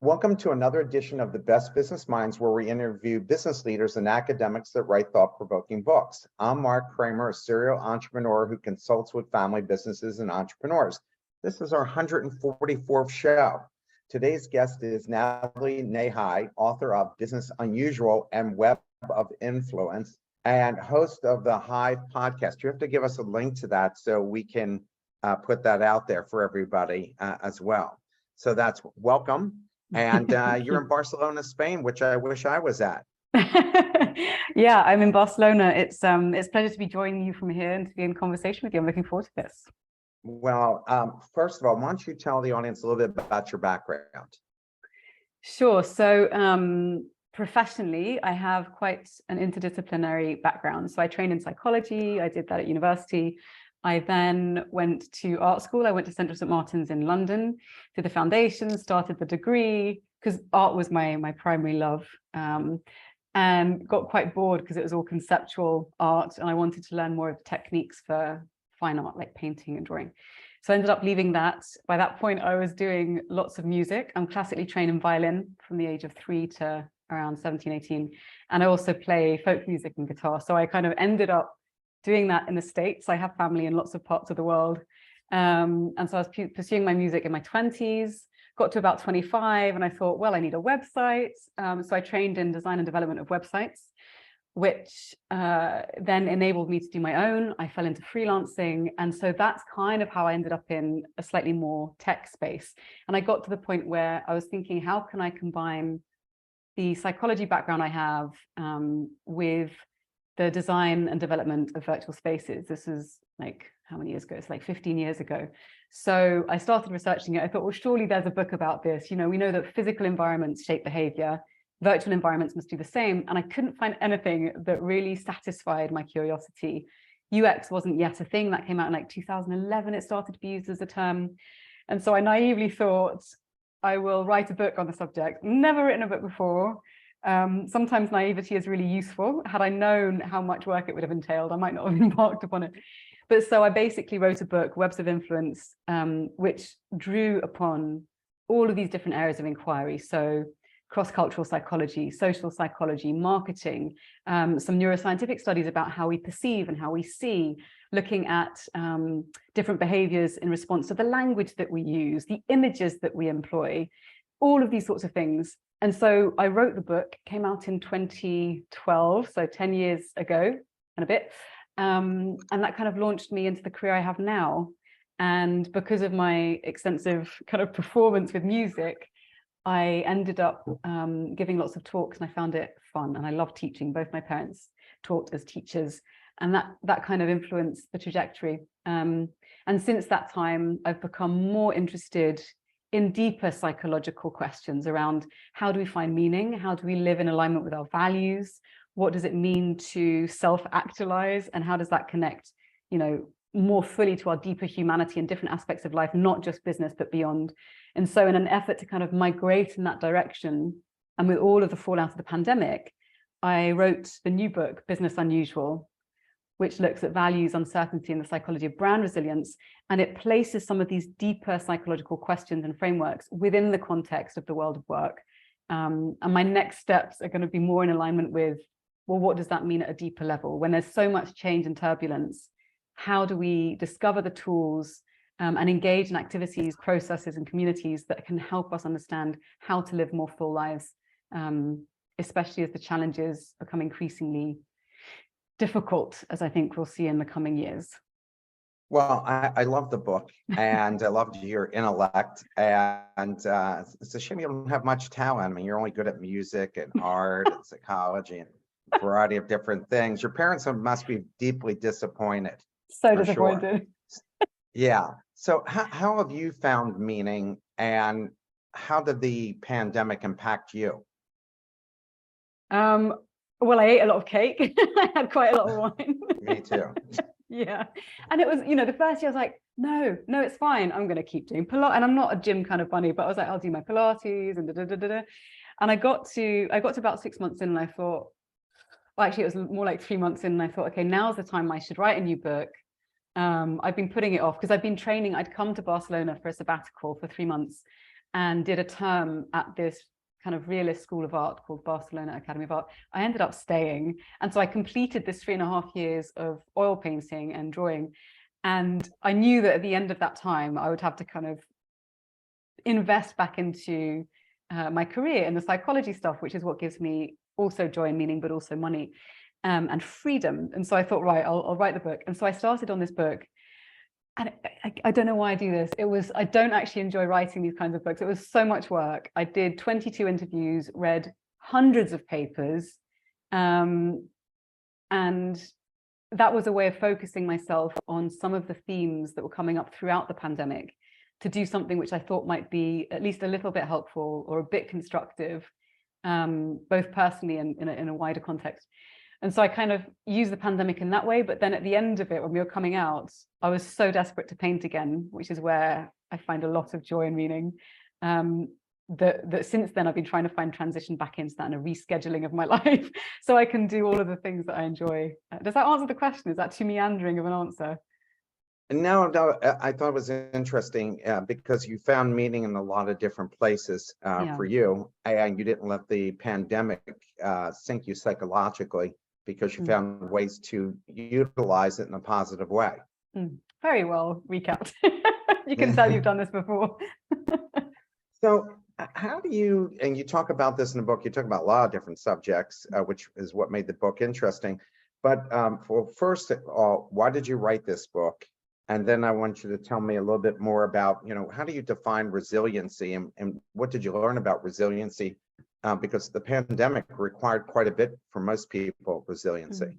Welcome to another edition of the Best Business Minds, where we interview business leaders and academics that write thought-provoking books. I'm Marc Kramer, a serial entrepreneur who consults with family businesses and entrepreneurs. This is our 144th show. Today's guest is Nathalie Nahai, author of Business Unusual and Web of Influence, and host of the Hive podcast. You have to give us a link to that so we can put that out there for everybody as well. So that's welcome. And you're in Barcelona, Spain, which I wish I was at. Yeah, I'm in Barcelona. It's a pleasure to be joining you from here and to be in conversation with you. I'm looking forward to this. Well, first of all, why don't you tell the audience a little bit about your background? Sure. So professionally, I have quite an interdisciplinary background. So I trained in psychology. I did that at university. I then went to art school. I went to Central St. Martin's in London, did the foundation, started the degree, because art was my primary love, and got quite bored because it was all conceptual art, and I wanted to learn more of the techniques for fine art, like painting and drawing. So I ended up leaving that. By that point, I was doing lots of music. I'm classically trained in violin from the age of 3 to around 17, 18. And I also play folk music and guitar. So I kind of ended up doing that in the States. I have family in lots of parts of the world. And so I was pursuing my music in my 20s, got to about 25, and I thought, well, I need a website. So I trained in design and development of websites, which then enabled me to do my own. I fell into freelancing. And so that's kind of how I ended up in a slightly more tech space. And I got to the point where I was thinking, how can I combine the psychology background I have with the design and development of virtual spaces. This is like, how many years ago? It's like 15 years ago. So I started researching it. I thought, well, surely there's a book about this. You know, we know that physical environments shape behavior. Virtual environments must do the same. And I couldn't find anything that really satisfied my curiosity. UX wasn't yet a thing. That came out in like 2011. It started to be used as a term. And so I naively thought, I will write a book on the subject. Never written a book before. Sometimes naivety is really useful. Had I known how much work it would have entailed, I might not have embarked upon it. But so I basically wrote a book, Webs of Influence, which drew upon all of these different areas of inquiry. So cross-cultural psychology, social psychology, marketing, some neuroscientific studies about how we perceive and how we see, looking at different behaviors in response to the language that we use, the images that we employ, all of these sorts of things. And so I wrote the book, came out in 2012, so 10 years ago and a bit. And that kind of launched me into the career I have now. And because of my extensive kind of performance with music, I ended up giving lots of talks, and I found it fun. And I love teaching. Both my parents taught as teachers, and that kind of influenced the trajectory. And since that time, I've become more interested in deeper psychological questions around how do we find meaning? How do we live in alignment with our values? What does it mean to self-actualize? And how does that connect, you know, more fully to our deeper humanity and different aspects of life, not just business, but beyond? And so in an effort to kind of migrate in that direction, and with all of the fallout of the pandemic, I wrote the new book, Business Unusual, which looks at values, uncertainty, and the psychology of brand resilience. And it places some of these deeper psychological questions and frameworks within the context of the world of work. And my next steps are going to be more in alignment with, well, what does that mean at a deeper level? When there's so much change and turbulence, how do we discover the tools and engage in activities, processes, and communities that can help us understand how to live more full lives, especially as the challenges become increasingly difficult, as I think we'll see in the coming years. Well, I love the book, and I loved your intellect, and it's a shame you don't have much talent. I mean, you're only good at music and art and psychology and a variety of different things. Your parents must be deeply disappointed. So disappointed. Sure. Yeah. So how have you found meaning, and how did the pandemic impact you? Well, I ate a lot of cake. I had quite a lot of wine. Me too. Yeah. And it was, you know, the first year I was like, no, it's fine. I'm going to keep doing Pilates. And I'm not a gym kind of bunny, but I was like, I'll do my Pilates and da-da-da-da-da. And I got to about 6 months in, and I thought, well, actually, it was more like 3 months in, and I thought, okay, now's the time I should write a new book. I've been putting it off because I've been training. I'd come to Barcelona for a sabbatical for 3 months. and did a term at this kind of realist school of art called Barcelona Academy of Art. I ended up staying. And so I completed this 3.5 years of oil painting and drawing. And I knew that at the end of that time, I would have to kind of invest back into my career in the psychology stuff, which is what gives me also joy and meaning, but also money and freedom. And so I thought, right, I'll write the book. And so I started on this book. And I don't know why I do this. I don't actually enjoy writing these kinds of books. It was so much work. I did 22 interviews, read hundreds of papers. And that was a way of focusing myself on some of the themes that were coming up throughout the pandemic to do something which I thought might be at least a little bit helpful or a bit constructive, both personally and in a wider context. And so I kind of used the pandemic in that way. But then at the end of it, when we were coming out, I was so desperate to paint again, which is where I find a lot of joy and meaning. That since then, I've been trying to find transition back into that and a rescheduling of my life so I can do all of the things that I enjoy. Does that answer the question? Is that too meandering of an answer? No, I thought it was interesting because you found meaning in a lot of different places for you, and you didn't let the pandemic sink you psychologically because you found ways to utilize it in a positive way. Very well recapped. You can tell you've done this before. So how do you, and you talk about this in the book, you talk about a lot of different subjects, which is what made the book interesting. But for first of all, why did you write this book? And then I want you to tell me a little bit more about, how do you define resiliency and what did you learn about resiliency? Because the pandemic required quite a bit for most people, resiliency.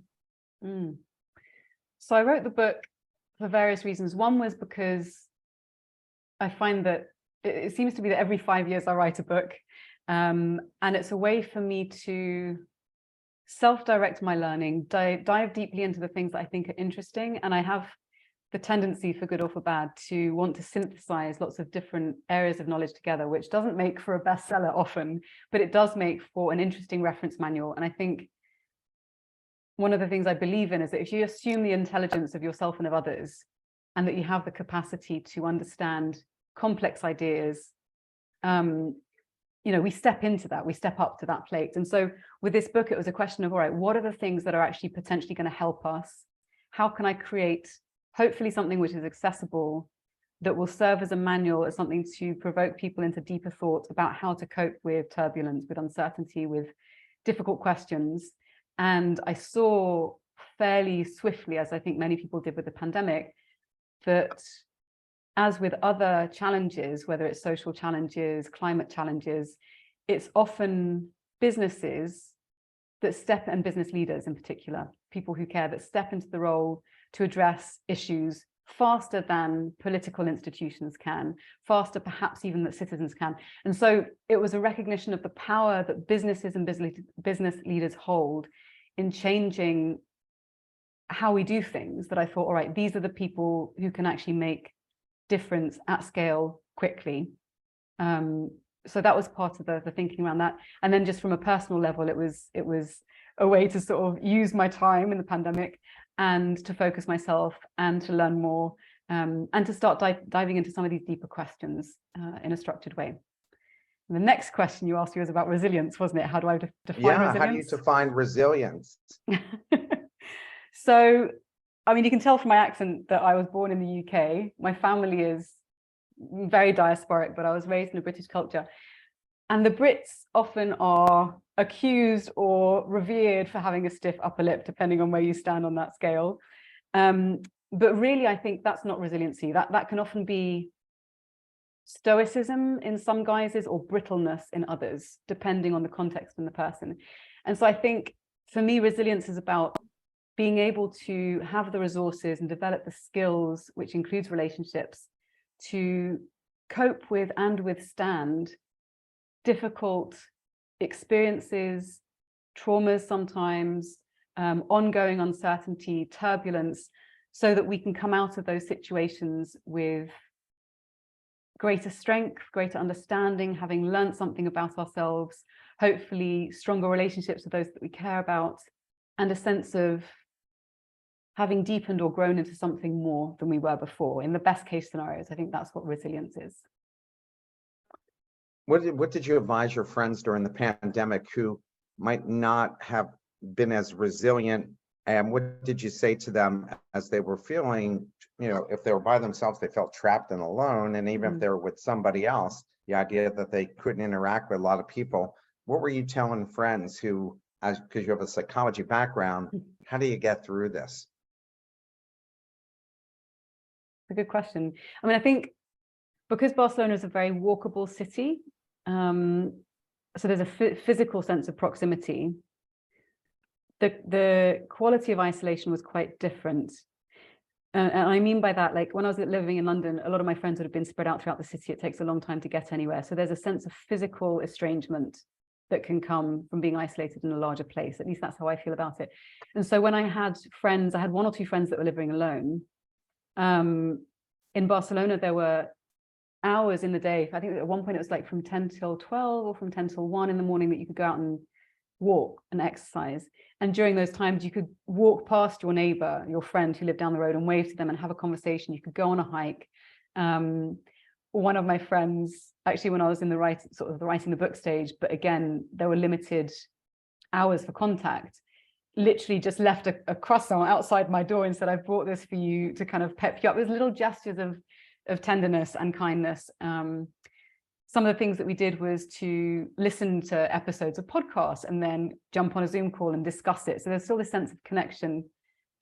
So I wrote the book for various reasons. One was because I find that it seems to be that every 5 years I write a book. And it's a way for me to self-direct my learning, dive deeply into the things that I think are interesting. And I have the tendency, for good or for bad, to want to synthesize lots of different areas of knowledge together, which doesn't make for a bestseller often, but it does make for an interesting reference manual. And I think one of the things I believe in is that if you assume the intelligence of yourself and of others, and that you have the capacity to understand complex ideas, we step into that, we step up to that plate. And so with this book, it was a question of, all right, what are the things that are actually potentially going to help us? How can I create hopefully something which is accessible, that will serve as a manual, as something to provoke people into deeper thought about how to cope with turbulence, with uncertainty, with difficult questions. And I saw fairly swiftly, as I think many people did with the pandemic, that as with other challenges, whether it's social challenges, climate challenges, it's often businesses that step, and business leaders in particular, people who care, that step into the role to address issues faster than political institutions can, faster perhaps even that citizens can. And so it was a recognition of the power that businesses and business leaders hold in changing how we do things, that I thought, all right, these are the people who can actually make difference at scale quickly. So that was part of the thinking around that. And then just from a personal level, it was a way to sort of use my time in the pandemic and to focus myself and to learn more and to start diving into some of these deeper questions in a structured way. And the next question you asked me was about resilience, wasn't it? How do I define resilience? How do you define resilience? So, I mean, you can tell from my accent that I was born in the UK. My family is very diasporic, but I was raised in a British culture. And the Brits often are accused or revered for having a stiff upper lip, depending on where you stand on that scale. But really, I think that's not resiliency. That can often be stoicism in some guises or brittleness in others, depending on the context and the person. And so I think for me, resilience is about being able to have the resources and develop the skills, which includes relationships, to cope with and withstand difficult experiences, traumas sometimes, ongoing uncertainty, turbulence, so that we can come out of those situations with greater strength, greater understanding, having learned something about ourselves, hopefully stronger relationships with those that we care about, and a sense of having deepened or grown into something more than we were before. In the best case scenarios, I think that's what resilience is. What did you advise your friends during the pandemic who might not have been as resilient? And what did you say to them as they were feeling, if they were by themselves, they felt trapped and alone. And even if they were with somebody else, the idea that they couldn't interact with a lot of people. What were you telling friends who, because you have a psychology background, how do you get through this? A good question. I mean, I think because Barcelona is a very walkable city, so there's a physical sense of proximity. The quality of isolation was quite different. And I mean by that, like when I was living in London, a lot of my friends would have been spread out throughout the city. It takes a long time to get anywhere. So there's a sense of physical estrangement that can come from being isolated in a larger place. At least that's how I feel about it. And so when I had friends, I had one or two friends that were living alone. In Barcelona, there were hours in the day. I think at one point it was like from 10 till 12 or from 10 till 1 in the morning that you could go out and walk and exercise. And during those times, you could walk past your neighbor, your friend who lived down the road, and wave to them and have a conversation. You could go on a hike. One of my friends, actually, when I was in the writing the book stage, but again, there were limited hours for contact, literally just left a croissant outside my door and said, I brought this for you to kind of pep you up. There's little gestures of tenderness and kindness. Some of the things that we did was to listen to episodes of podcasts and then jump on a Zoom call and discuss it. So there's still this sense of connection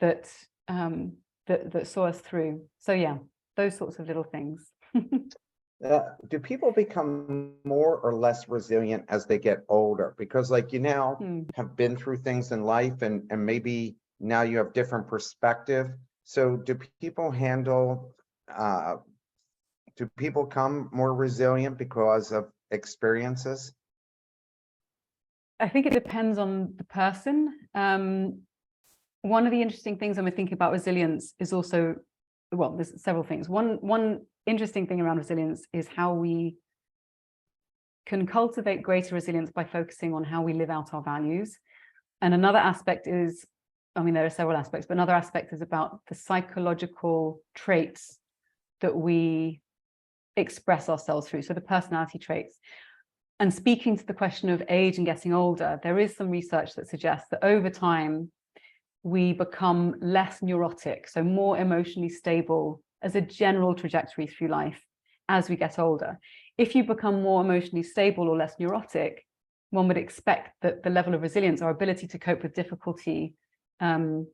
that that saw us through. So yeah, those sorts of little things. Do people become more or less resilient as they get older? Because like you now have been through things in life and maybe now you have different perspective. So do people do people become more resilient because of experiences? I think it depends on the person. One of the interesting things when we're thinking about resilience is also, well, there's several things. One interesting thing around resilience is how we can cultivate greater resilience by focusing on how we live out our values. And another aspect is, I mean, there are several aspects, but another aspect is about the psychological traits that we express ourselves through, so the personality traits. And speaking to the question of age and getting older, there is some research that suggests that over time, we become less neurotic, so more emotionally stable as a general trajectory through life as we get older. If you become more emotionally stable or less neurotic, one would expect that the level of resilience, our ability to cope with difficulty,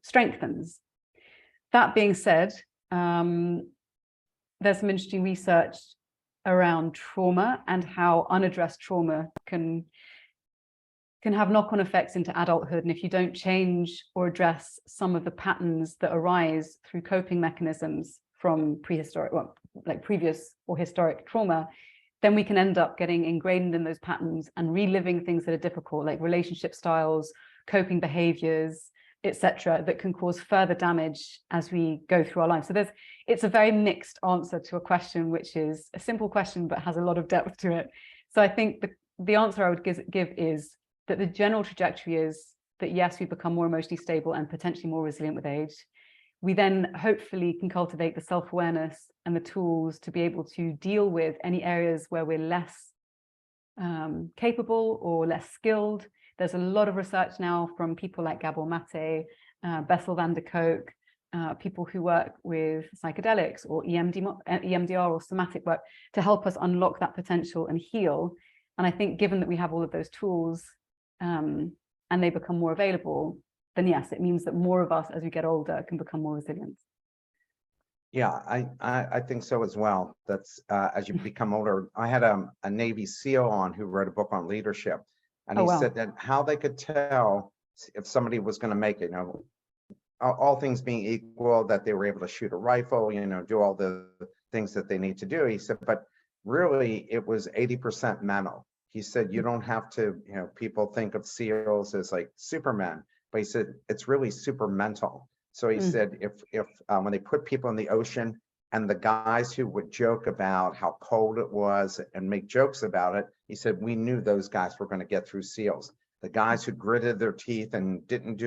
strengthens. That being said, there's some interesting research around trauma and how unaddressed trauma can have knock-on effects into adulthood. And if you don't change or address some of the patterns that arise through coping mechanisms from prehistoric, well, like previous or historic trauma, then we can end up getting ingrained in those patterns and reliving things that are difficult, like relationship styles, coping behaviors, etc., that can cause further damage as we go through our lives. So it's a very mixed answer to a question, which is a simple question, but has a lot of depth to it. So I think the answer I would give is that the general trajectory is that, yes, we become more emotionally stable and potentially more resilient with age. We then hopefully can cultivate the self-awareness and the tools to be able to deal with any areas where we're less capable or less skilled. There's a lot of research now from people like Gabor Mate, Bessel van der Kolk, people who work with psychedelics or EMDR or somatic work to help us unlock that potential and heal. And I think given that we have all of those tools and they become more available, then yes, it means that more of us as we get older can become more resilient. Yeah, I think so as well. That's as you become older. I had a Navy SEAL on who wrote a book on leadership. And he said that how they could tell if somebody was going to make it, all things being equal, that they were able to shoot a rifle, do all the things that they need to do. He said, but really it was 80% mental. He said, you don't have to, people think of SEALs as like Superman, but he said, it's really super mental. So he said, if when they put people in the ocean and the guys who would joke about how cold it was and make jokes about it, he said, we knew those guys were going to get through SEALs. The guys who gritted their teeth and didn't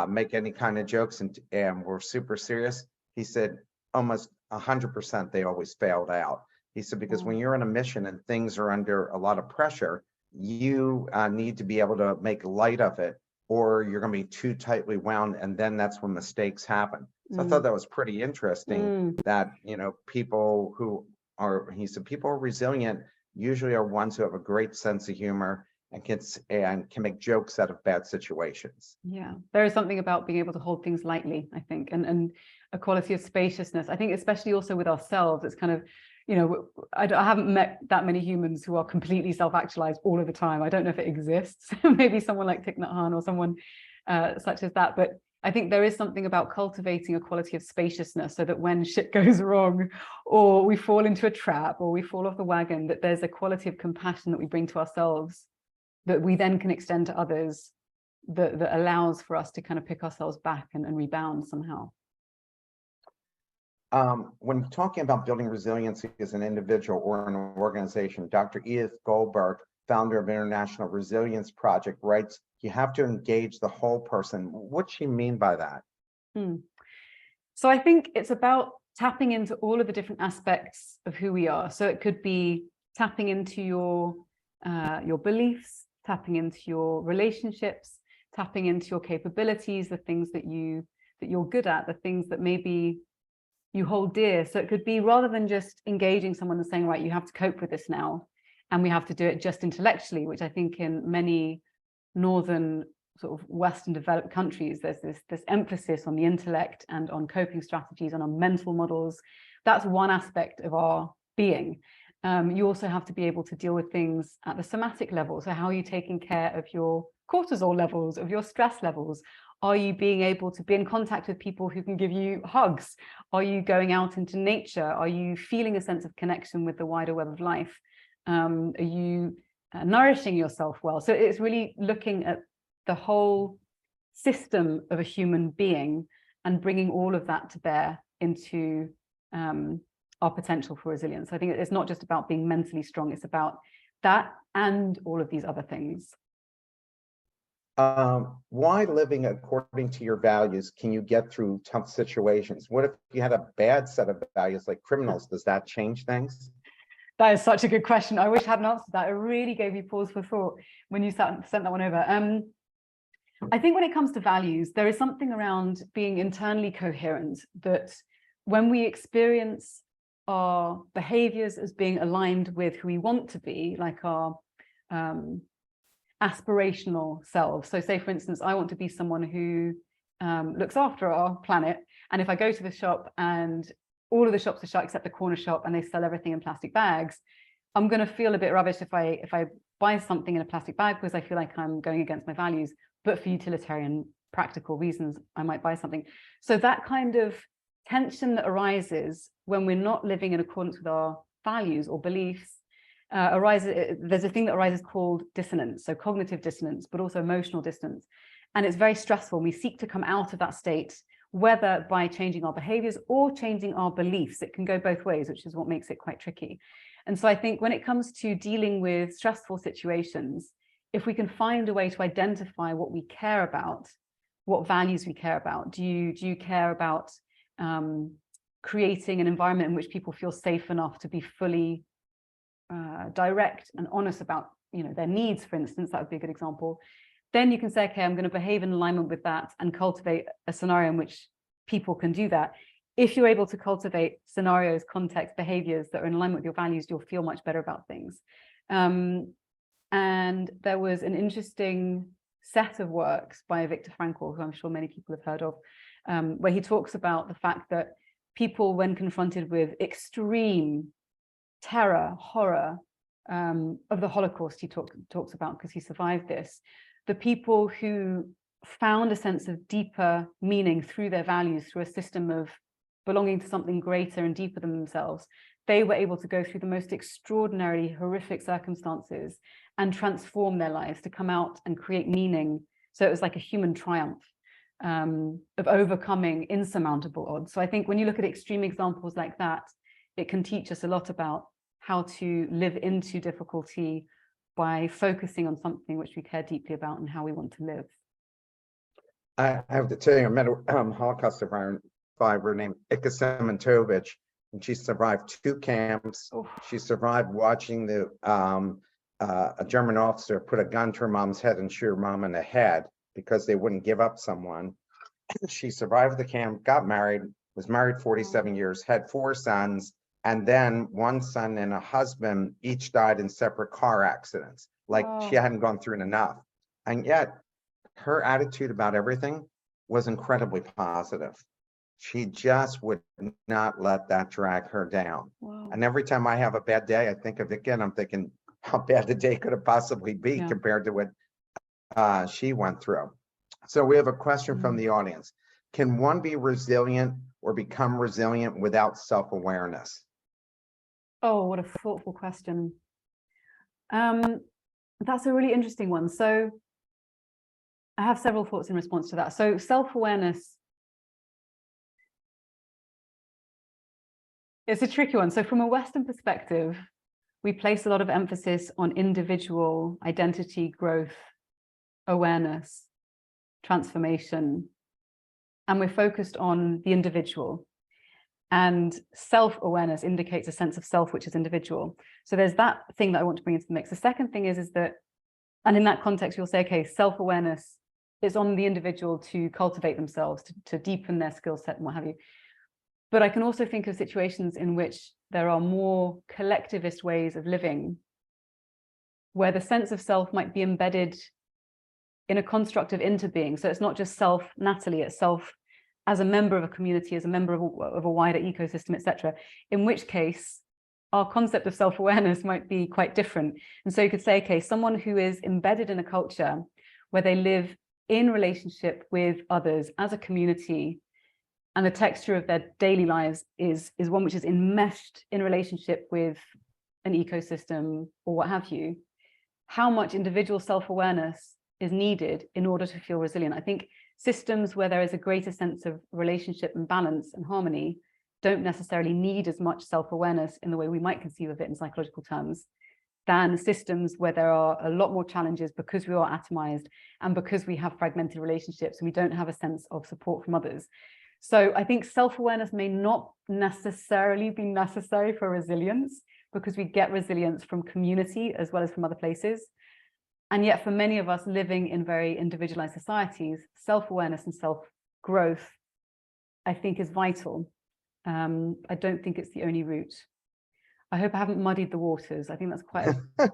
make any kind of jokes and were super serious, he said, almost 100% they always failed out. He said, because when you're on a mission and things are under a lot of pressure, you need to be able to make light of it, or you're going to be too tightly wound, and then that's when mistakes happen. So I thought that was pretty interesting that, people who are, he said, people who are resilient usually are ones who have a great sense of humor and can make jokes out of bad situations. Yeah, there is something about being able to hold things lightly, I think, and a quality of spaciousness. I think especially also with ourselves, it's kind of, I haven't met that many humans who are completely self-actualized all of the time. I don't know if it exists. Maybe someone like Thich Nhat Hanh or someone such as that. But I think there is something about cultivating a quality of spaciousness so that when shit goes wrong, or we fall into a trap, or we fall off the wagon, that there's a quality of compassion that we bring to ourselves that we then can extend to others, that allows for us to kind of pick ourselves back and rebound somehow. When talking about building resiliency as an individual or an organization, Dr. Edith Goldberg, founder of International Resilience Project, writes, you have to engage the whole person. What does she mean by that? So I think it's about tapping into all of the different aspects of who we are. So it could be tapping into your beliefs, tapping into your relationships, tapping into your capabilities, the things that you're good at, the things that maybe you hold dear. So it could be, rather than just engaging someone and saying, right, you have to cope with this now, and we have to do it just intellectually, which I think in many northern sort of Western developed countries, there's this emphasis on the intellect and on coping strategies and on mental models. That's one aspect of our being. You also have to be able to deal with things at the somatic level. So how are you taking care of your cortisol levels, of your stress levels? Are you being able to be in contact with people who can give you hugs? Are you going out into nature? Are you feeling a sense of connection with the wider web of life? Are you nourishing yourself well? So it's really looking at the whole system of a human being and bringing all of that to bear into our potential for resilience. I think it's not just about being mentally strong, it's about that and all of these other things. Why living according to your values can you get through tough situations? What if you had a bad set of values like criminals? Does that change things? That is such a good question. I wish I hadn't answered that. It really gave me pause for thought when you sent that one over. I think when it comes to values, there is something around being internally coherent, that when we experience our behaviors as being aligned with who we want to be, like our aspirational selves. So say, for instance, I want to be someone who looks after our planet. And if I go to the shop and all of the shops are shut except the corner shop and they sell everything in plastic bags, I'm going to feel a bit rubbish if I buy something in a plastic bag, because I feel like I'm going against my values. But for utilitarian, practical reasons, I might buy something. So that kind of tension that arises when we're not living in accordance with our values or beliefs arises. There's a thing that arises called dissonance, so cognitive dissonance, but also emotional dissonance. And it's very stressful. We seek to come out of that state, whether by changing our behaviors or changing our beliefs. It can go both ways, which is what makes it quite tricky. And so I think when it comes to dealing with stressful situations, if we can find a way to identify what we care about, what values we care about, do you care about creating an environment in which people feel safe enough to be fully direct and honest about their needs, for instance? That would be a good example. Then you can say, okay, I'm going to behave in alignment with that and cultivate a scenario in which people can do that. If you're able to cultivate scenarios, context, behaviors that are in alignment with your values, you'll feel much better about things. And there was an interesting set of works by Viktor Frankl, who I'm sure many people have heard of, where he talks about the fact that people, when confronted with extreme terror, horror of the Holocaust, he talks about, because he survived this, the people who found a sense of deeper meaning through their values, through a system of belonging to something greater and deeper than themselves, they were able to go through the most extraordinarily horrific circumstances and transform their lives to come out and create meaning. So it was like a human triumph of overcoming insurmountable odds. So I think when you look at extreme examples like that, it can teach us a lot about how to live into difficulty by focusing on something which we care deeply about and how we want to live. I have to tell you, I met a Holocaust survivor named Ika Sementovich, and she survived 2 camps. Oh, She survived watching a German officer put a gun to her mom's head and shoot her mom in the head because they wouldn't give up someone. She survived the camp, got married, was married 47 years, had 4 sons, and then 1 son and a husband each died in separate car accidents. Like she wow. hadn't gone through enough. And yet her attitude about everything was incredibly positive. She just would not let that drag her down. Wow. And every time I have a bad day, I think of it again, I'm thinking how bad the day could have possibly be Yeah. compared to what she went through. So we have a question from the audience. Can one be resilient or become resilient without self-awareness? Oh, what a thoughtful question. That's a really interesting one. So I have several thoughts in response to that. So self-awareness, it's a tricky one. So from a Western perspective, we place a lot of emphasis on individual identity, growth, awareness, transformation, and we're focused on the individual. And self-awareness indicates a sense of self, which is individual. So there's that thing that I want to bring into the mix. The second thing is that, and in that context, you'll say, okay, self-awareness is on the individual to cultivate themselves, to deepen their skill set and what have you. But I can also think of situations in which there are more collectivist ways of living, where the sense of self might be embedded in a construct of interbeing. So it's not just self, Nathalie, it's self as a member of a community, as a member of a wider ecosystem, etc. In which case, our concept of self-awareness might be quite different. And so you could say, okay, someone who is embedded in a culture where they live in relationship with others as a community, and the texture of their daily lives is one which is enmeshed in relationship with an ecosystem or what have you, how much individual self-awareness is needed in order to feel resilient. I think systems where there is a greater sense of relationship and balance and harmony don't necessarily need as much self-awareness in the way we might conceive of it in psychological terms than systems where there are a lot more challenges because we are atomized and because we have fragmented relationships and we don't have a sense of support from others. So I think self-awareness may not necessarily be necessary for resilience because we get resilience from community as well as from other places. And yet for many of us living in very individualized societies, self-awareness and self-growth, I think, is vital. I don't think it's the only route. I hope I haven't muddied the waters. I think that's quite a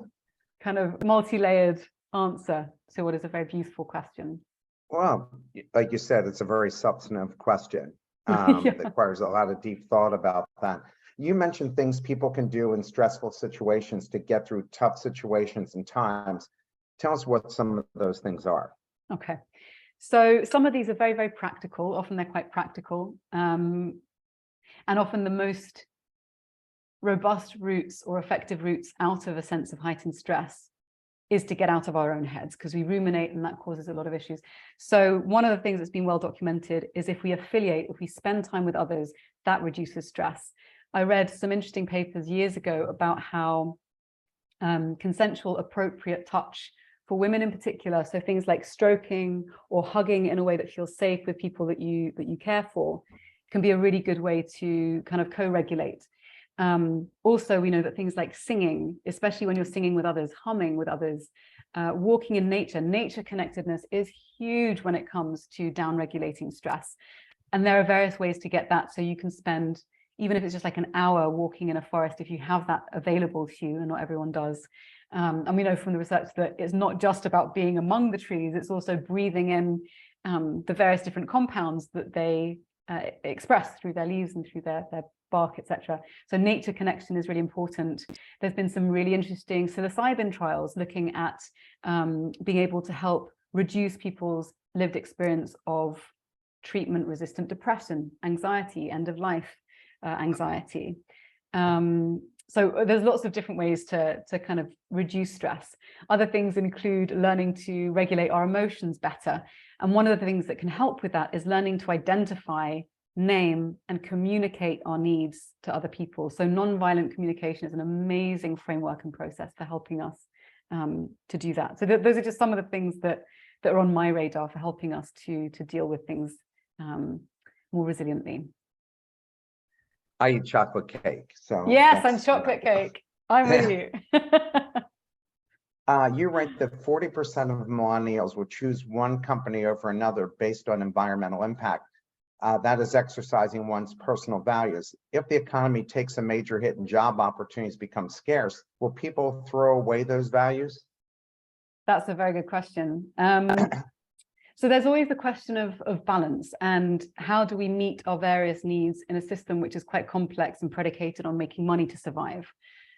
kind of multi-layered answer to what is a very beautiful question. Well, like you said, it's a very substantive question Yeah. that requires a lot of deep thought about that. You mentioned things people can do in stressful situations to get through tough situations and times. Tell us what some of those things are. Okay. So some of these are very, very practical. Often they're quite practical. And often the most robust routes or effective routes out of a sense of heightened stress is to get out of our own heads, because we ruminate and that causes a lot of issues. So one of the things that's been well documented is if we affiliate, if we spend time with others, that reduces stress. I read some interesting papers years ago about how consensual, appropriate touch for women in particular, so things like stroking or hugging in a way that feels safe with people that you care for, can be a really good way to kind of co-regulate. Also, we know that things like singing, especially when you're singing with others, humming with others, walking in nature connectedness is huge when it comes to down-regulating stress. And there are various ways to get that. So you can spend, even if it's just like an hour walking in a forest, if you have that available to you, and not everyone does. And we know from the research that it's not just about being among the trees, it's also breathing in the various different compounds that they express through their leaves and through their bark, etc. So nature connection is really important. There's been some really interesting psilocybin trials looking at being able to help reduce people's lived experience of treatment-resistant depression, anxiety, end-of-life anxiety. So there's lots of different ways to kind of reduce stress. Other things include learning to regulate our emotions better. And one of the things that can help with that is learning to identify, name, and communicate our needs to other people. So nonviolent communication is an amazing framework and process for helping us to do that. So those are just some of the things that are on my radar for helping us to deal with things more resiliently. I eat chocolate cake. So Yes, and chocolate cake. I'm with you. You write that 40% of millennials will choose one company over another based on environmental impact. That is exercising one's personal values. If the economy takes a major hit and job opportunities become scarce, will people throw away those values? That's a very good question. So there's always the question of balance and how do we meet our various needs in a system which is quite complex and predicated on making money to survive.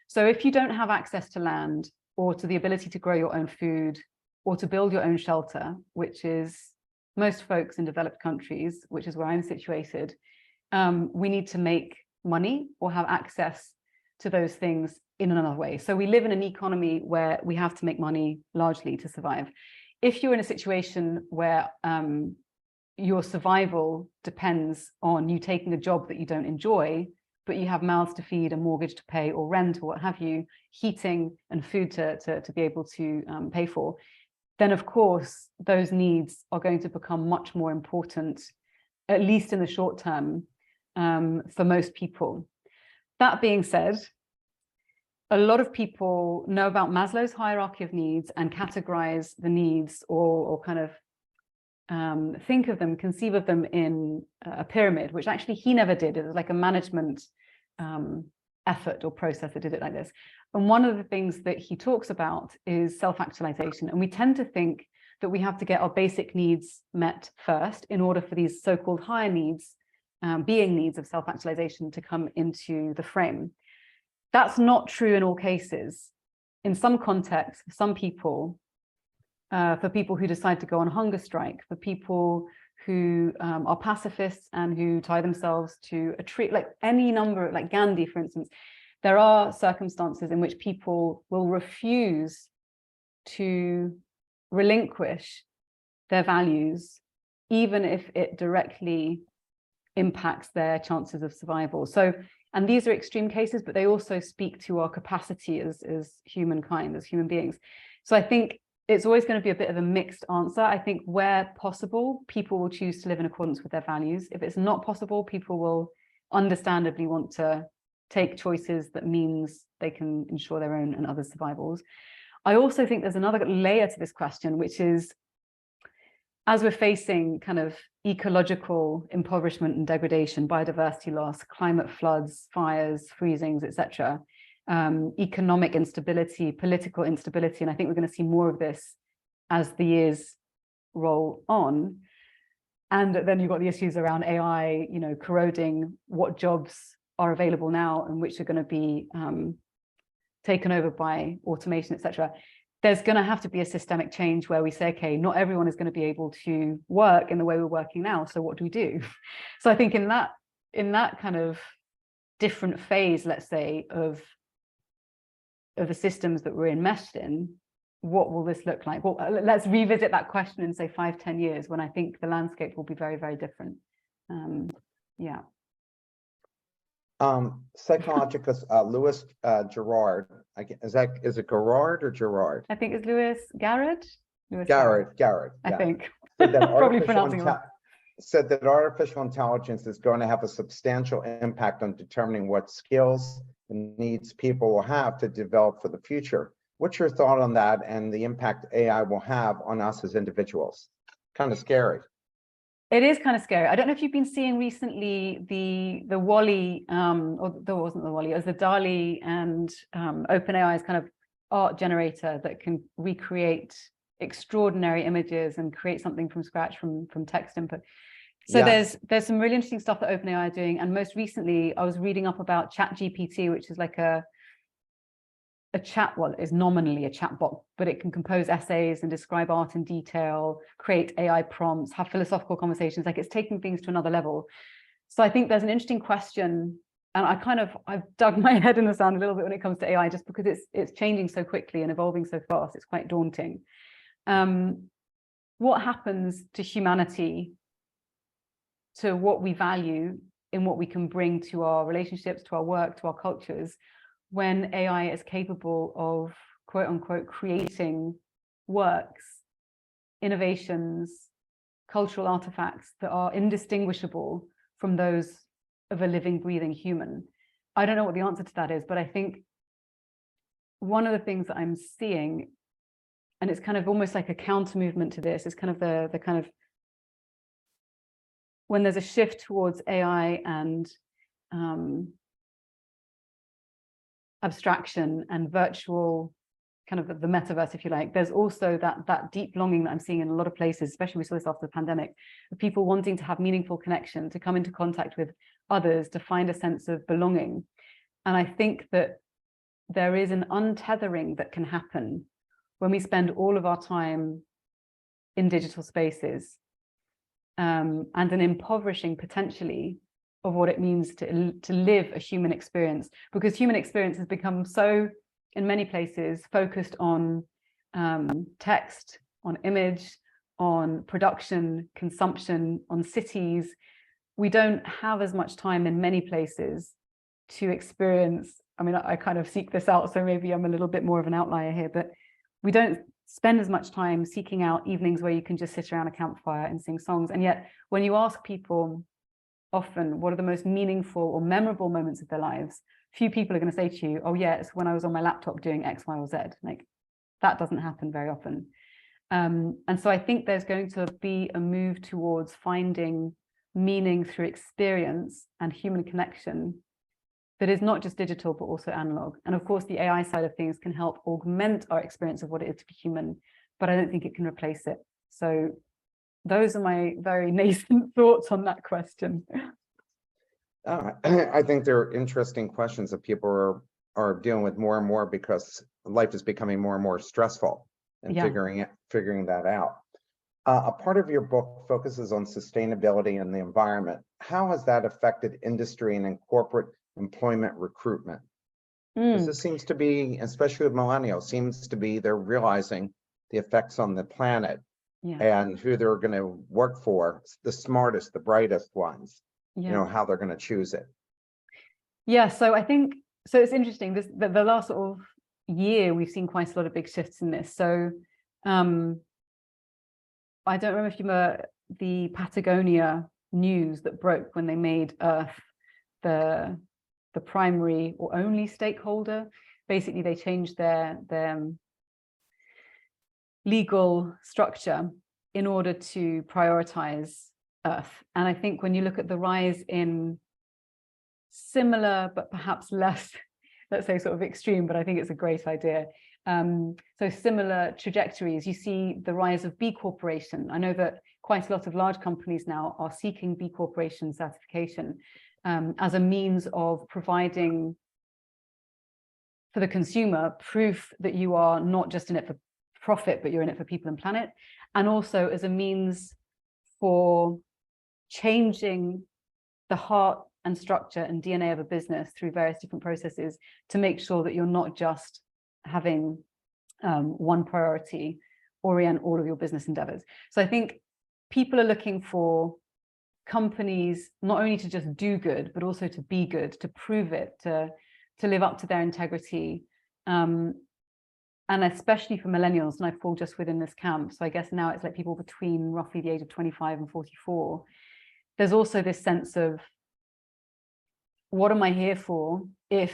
So if you don't have access to land or to the ability to grow your own food or to build your own shelter, which is most folks in developed countries, which is where I'm situated, we need to make money or have access to those things in another way. So we live in an economy where we have to make money largely to survive. If you're in a situation where your survival depends on you taking a job that you don't enjoy, but you have mouths to feed, a mortgage to pay, or rent, or what have you, heating and food to be able to pay for, then of course those needs are going to become much more important, at least in the short term, for most people. That being said, a lot of people know about Maslow's hierarchy of needs and categorize the needs or kind of think of them, conceive of them in a pyramid, which actually he never did. It was like a management effort or process that did it like this. And one of the things that he talks about is self-actualization. And we tend to think that we have to get our basic needs met first in order for these so-called higher needs, being needs of self-actualization, to come into the frame. That's not true in all cases. In some contexts, for some people, for people who decide to go on hunger strike, for people who are pacifists and who tie themselves to a tree, like any number, like Gandhi, for instance, there are circumstances in which people will refuse to relinquish their values, even if it directly impacts their chances of survival. So, and these are extreme cases, but they also speak to our capacity as humankind, as human beings. So I think it's always going to be a bit of a mixed answer. I think where possible, people will choose to live in accordance with their values. If it's not possible, people will understandably want to take choices that means they can ensure their own and others' survivals. I also think there's another layer to this question, which is, as we're facing kind of ecological impoverishment and degradation, biodiversity loss, climate floods, fires, freezings, etc., economic instability, political instability, and I think we're going to see more of this as the years roll on. And then you've got the issues around AI, you know, corroding what jobs are available now and which are going to be taken over by automation, etc. There's going to have to be a systemic change where we say, okay, not everyone is going to be able to work in the way we're working now. So what do we do? So I think in that kind of different phase, let's say, of the systems that we're enmeshed in, what will this look like? Well, let's revisit that question in say 5-10 years, when I think the landscape will be very, very different. Yeah. Psychologist Louis Gerard, is it Gerard or Gerard? I think it's Louis Garrett. Garrett. I think. Said that Probably pronouncing it. Said that artificial intelligence is going to have a substantial impact on determining what skills and needs people will have to develop for the future. What's your thought on that and the impact AI will have on us as individuals? Kind of scary. It is kind of scary. I don't know if you've been seeing recently the Wall-E, or there wasn't the Wall-E, it was the DALL-E and OpenAI's kind of art generator that can recreate extraordinary images and create something from scratch from text input. So yeah, there's some really interesting stuff that OpenAI are doing. And most recently, I was reading up about ChatGPT, which is like a chat, well, is nominally a chatbot, but it can compose essays and describe art in detail, create AI prompts, have philosophical conversations. Like, it's taking things to another level. So I think there's an interesting question, and I've dug my head in the sand a little bit when it comes to AI, just because it's changing so quickly and evolving so fast. It's quite daunting. What happens to humanity, to what we value in what we can bring to our relationships, to our work, to our cultures, when AI is capable of, quote unquote, creating works, innovations, cultural artifacts that are indistinguishable from those of a living, breathing human? I don't know what the answer to that is, but I think one of the things that I'm seeing, and it's kind of almost like a counter movement to this, is kind of the kind of, when there's a shift towards AI and abstraction and virtual, kind of the metaverse, if you like, there's also that deep longing that I'm seeing in a lot of places, especially we saw this after the pandemic, of people wanting to have meaningful connection, to come into contact with others, to find a sense of belonging. And I think that there is an untethering that can happen when we spend all of our time in digital spaces, and an impoverishing potentially of what it means to live a human experience, because human experience has become so, in many places, focused on text, on image, on production, consumption, on cities. We don't have as much time in many places to experience. I mean, I kind of seek this out, so maybe I'm a little bit more of an outlier here, but we don't spend as much time seeking out evenings where you can just sit around a campfire and sing songs. And yet, when you ask people often what are the most meaningful or memorable moments of their lives, few people are going to say to you, oh yeah, it's when I was on my laptop doing X, Y, or Z. Like, that doesn't happen very often. And so I think there's going to be a move towards finding meaning through experience and human connection that is not just digital, but also analog. And of course, the AI side of things can help augment our experience of what it is to be human, but I don't think it can replace it. So those are my very nascent thoughts on that question. I think they're interesting questions that people are dealing with more and more, because life is becoming more and more stressful, and figuring that out. A part of your book focuses on sustainability and the environment. How has that affected industry and in corporate employment recruitment? Because this seems to be, especially with millennials, seems to be they're realizing the effects on the planet and who they're going to work for, the smartest, the brightest ones, you know, how they're going to choose it. Yeah, so I think, so it's interesting, the last sort of year, we've seen quite a lot of big shifts in this. So I don't remember if you remember the Patagonia news that broke when they made Earth the primary or only stakeholder. Basically, they changed their legal structure in order to prioritize Earth. And I think when you look at the rise in similar, but perhaps less, let's say sort of extreme, but I think it's a great idea. So similar trajectories, you see the rise of B Corporation. I know that quite a lot of large companies now are seeking B Corporation certification as a means of providing for the consumer proof that you are not just in it for profit, but you're in it for people and planet, and also as a means for changing the heart and structure and DNA of a business through various different processes to make sure that you're not just having one priority orient all of your business endeavors. So I think people are looking for companies not only to just do good, but also to be good, to prove it, to live up to their integrity. And especially for millennials, and I fall just within this camp. So I guess now it's like people between roughly the age of 25 and 44. There's also this sense of, what am I here for if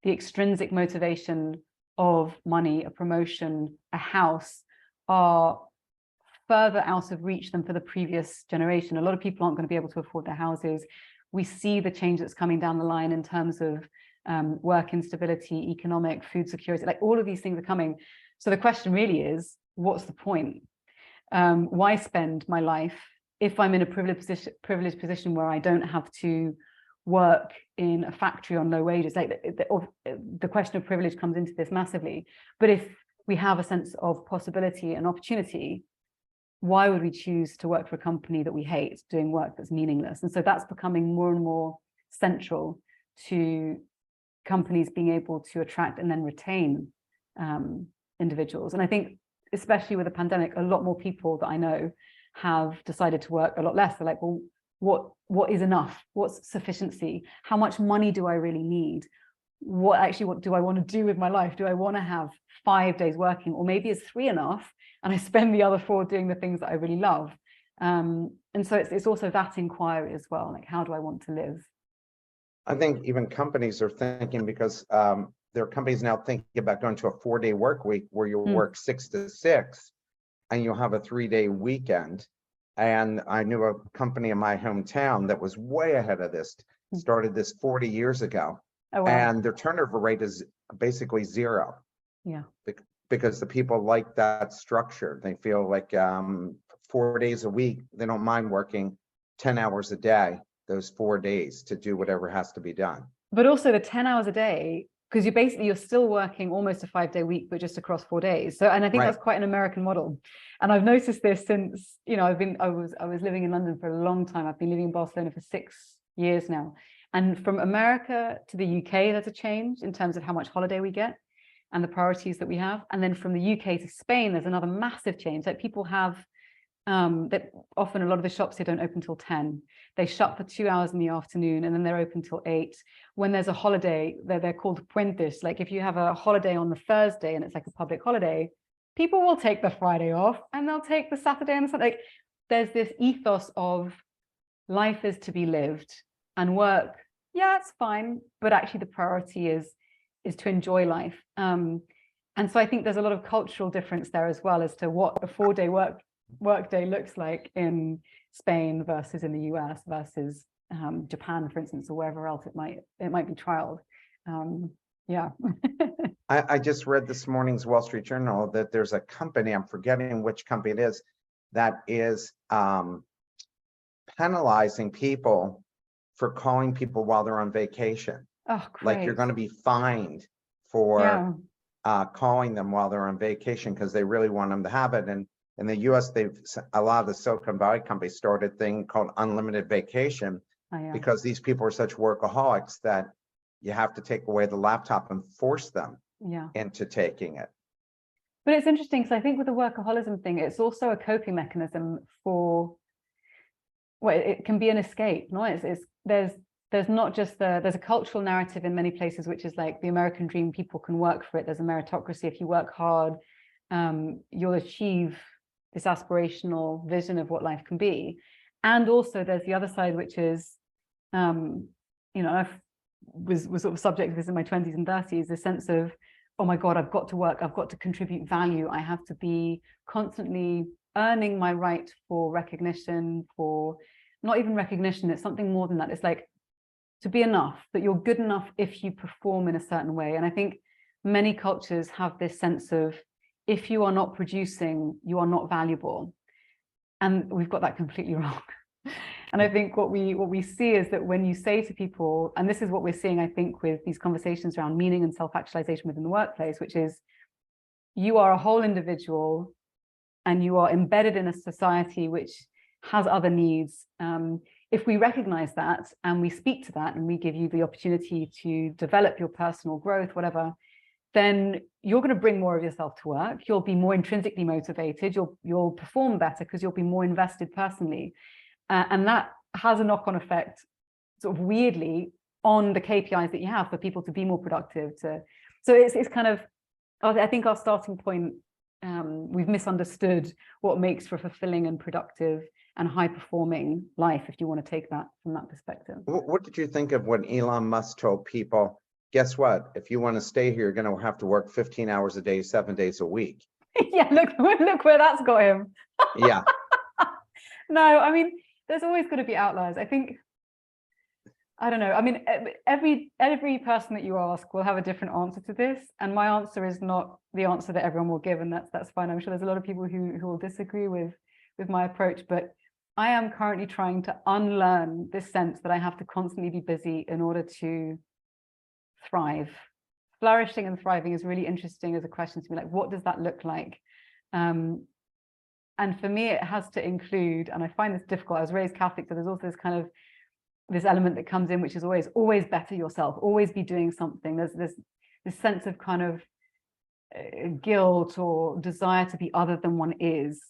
the extrinsic motivation of money, a promotion, a house are further out of reach than for the previous generation? A lot of people aren't going to be able to afford their houses. We see the change that's coming down the line in terms of work instability, economic, food security, like all of these things are coming. So the question really is, what's the point? Why spend my life if I'm in a privileged position where I don't have to work in a factory on low wages? Like the question of privilege comes into this massively. But if we have a sense of possibility and opportunity, why would we choose to work for a company that we hate, doing work that's meaningless? And so that's becoming more and more central to companies being able to attract and then retain individuals. And I think, especially with the pandemic, a lot more people that I know have decided to work a lot less. They're like, well, what is enough? What's sufficiency? How much money do I really need? What do I want to do with my life? Do I want to have 5 days working, or maybe is 3 enough and I spend the other 4 doing the things that I really love? And so it's also that inquiry as well, like, how do I want to live? I think even companies are thinking, because there are companies now thinking about going to a 4-day work week where you work 6 to 6 and you'll have a 3-day weekend. And I knew a company in my hometown that was way ahead of this, started this 40 years ago. Oh, wow. And their turnover rate is basically 0. Yeah. Because the people like that structure. They feel like 4 days a week, they don't mind working 10 hours a day, those 4 days, to do whatever has to be done. But also the 10 hours a day, because you're still working almost a 5-day week, but just across 4 days. So, and I think that's quite an American model. And I've noticed this since, I was living in London for a long time. I've been living in Barcelona for 6 years now. And from America to the UK, there's a change in terms of how much holiday we get and the priorities that we have. And then from the UK to Spain, there's another massive change. Like people have, that often a lot of the shops here don't open till 10. They shut for 2 hours in the afternoon and then they're open till 8. When there's a holiday, they're called puentes. Like if you have a holiday on the Thursday and it's like a public holiday, people will take the Friday off and they'll take the Saturday and the Sunday. Like, there's this ethos of life is to be lived, and work, yeah, it's fine, but actually the priority is to enjoy life. And so I think there's a lot of cultural difference there as well as to what a 4-day work day looks like in Spain versus in the US versus Japan, for instance, or wherever else it might be trialed. Yeah. I just read this morning's Wall Street Journal that there's a company, I'm forgetting which company it is, that is penalizing people for calling people while they're on vacation. Oh, great. Like you're going to be fined for calling them while they're on vacation because they really want them to have it. And in the US, a lot of the Silicon Valley companies started a thing called unlimited vacation because these people are such workaholics that you have to take away the laptop and force them into taking it. But it's interesting because I think with the workaholism thing, it's also a coping mechanism for, well, it can be an escape, no? There's not just there's a cultural narrative in many places, which is like the American dream, people can work for it. There's a meritocracy. If you work hard, you'll achieve this aspirational vision of what life can be. And also there's the other side, which is, I was sort of subject to this in my 20s and 30s, the sense of, oh my God, I've got to work, I've got to contribute value. I have to be constantly earning my right for recognition, for not even recognition, it's something more than that. It's like to be enough, that you're good enough if you perform in a certain way. And I think many cultures have this sense of, if you are not producing, you are not valuable. And we've got that completely wrong. And I think what we see is that when you say to people, and this is what we're seeing, I think, with these conversations around meaning and self-actualization within the workplace, which is you are a whole individual and you are embedded in a society which has other needs. If we recognize that and we speak to that and we give you the opportunity to develop your personal growth, whatever, then you're going to bring more of yourself to work. You'll be more intrinsically motivated. You'll perform better because you'll be more invested personally. And that has a knock-on effect, sort of weirdly, on the KPIs that you have for people to be more productive. So it's kind of, I think our starting point, we've misunderstood what makes for a fulfilling and productive and high-performing life, if you want to take that from that perspective. What did you think of when Elon Musk told people, guess what? If you want to stay here, you're going to have to work 15 hours a day, 7 days a week. Yeah, look where that's got him. Yeah. No, I mean, there's always going to be outliers. I think, I don't know. I mean, every person that you ask will have a different answer to this. And my answer is not the answer that everyone will give. And that's fine. I'm sure there's a lot of people who will disagree with my approach, but I am currently trying to unlearn this sense that I have to constantly be busy in order to thrive. Flourishing and thriving is really interesting as a question to me. Like, what does that look like? And for me, it has to include, and I find this difficult, I was raised Catholic, so there's also this kind of, this element that comes in, which is always better yourself, always be doing something. There's this sense of kind of guilt or desire to be other than one is.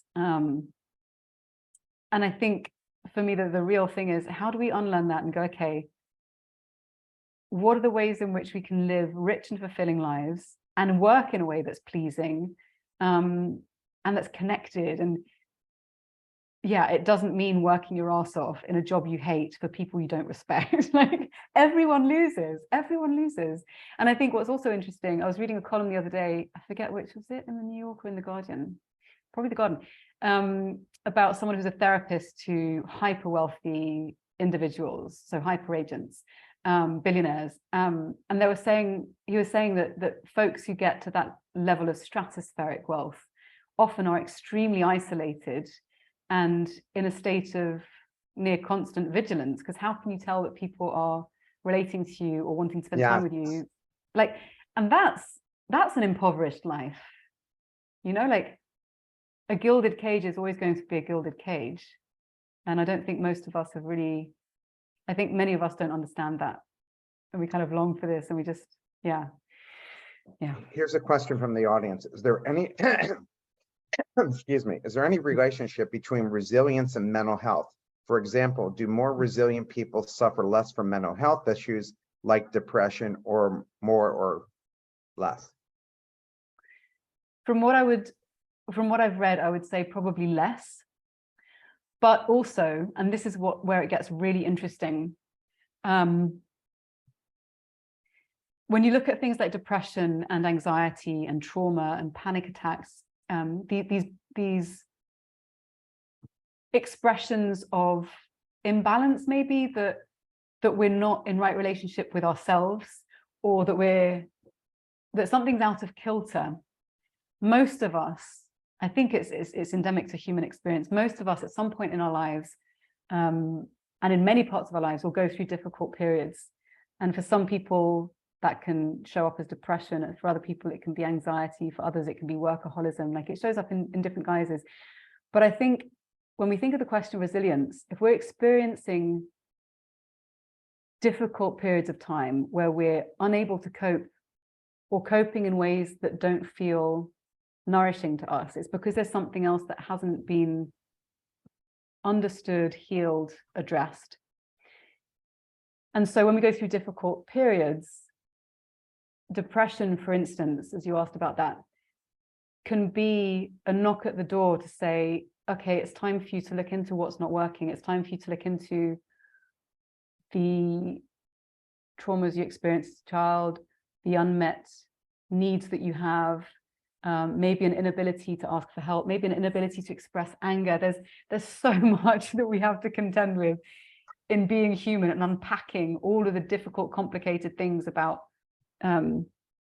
And I think for me, the real thing is, how do we unlearn that and go, okay, what are the ways in which we can live rich and fulfilling lives and work in a way that's pleasing, and that's connected? And yeah, it doesn't mean working your ass off in a job you hate for people you don't respect. Like everyone loses. And I think what's also interesting, I was reading a column the other day, I forget which was it, in the New Yorker or in the Guardian, probably the Guardian, about someone who's a therapist to hyper wealthy individuals, so hyper agents, billionaires, and he was saying that folks who get to that level of stratospheric wealth often are extremely isolated and in a state of near constant vigilance, because how can you tell that people are relating to you or wanting to spend time with you? Like, and that's an impoverished life, you know, like a gilded cage is always going to be a gilded cage. And I don't think most of us have really, I think many of us don't understand that. And we kind of long for this and we just, yeah. Here's a question from the audience. Is there any, excuse me, is there any relationship between resilience and mental health? For example, do more resilient people suffer less from mental health issues like depression, or more or less? From what I've read, I would say probably less. But also, and this is where it gets really interesting, when you look at things like depression and anxiety and trauma and panic attacks, these expressions of imbalance, maybe that we're not in right relationship with ourselves, or that something's out of kilter. Most of us, I think it's endemic to human experience. Most of us at some point in our lives, and in many parts of our lives, will go through difficult periods. And for some people, that can show up as depression. And for other people, it can be anxiety. For others, it can be workaholism. Like, it shows up in different guises. But I think when we think of the question of resilience, if we're experiencing difficult periods of time where we're unable to cope, or coping in ways that don't feel nourishing to us, it's because there's something else that hasn't been understood, healed, addressed. And so when we go through difficult periods, depression, for instance, as you asked about that, can be a knock at the door to say, okay, it's time for you to look into what's not working. It's time for you to look into the traumas you experienced as a child, the unmet needs that you have, maybe an inability to ask for help, maybe an inability to express anger. There's so much that we have to contend with in being human, and unpacking all of the difficult, complicated things about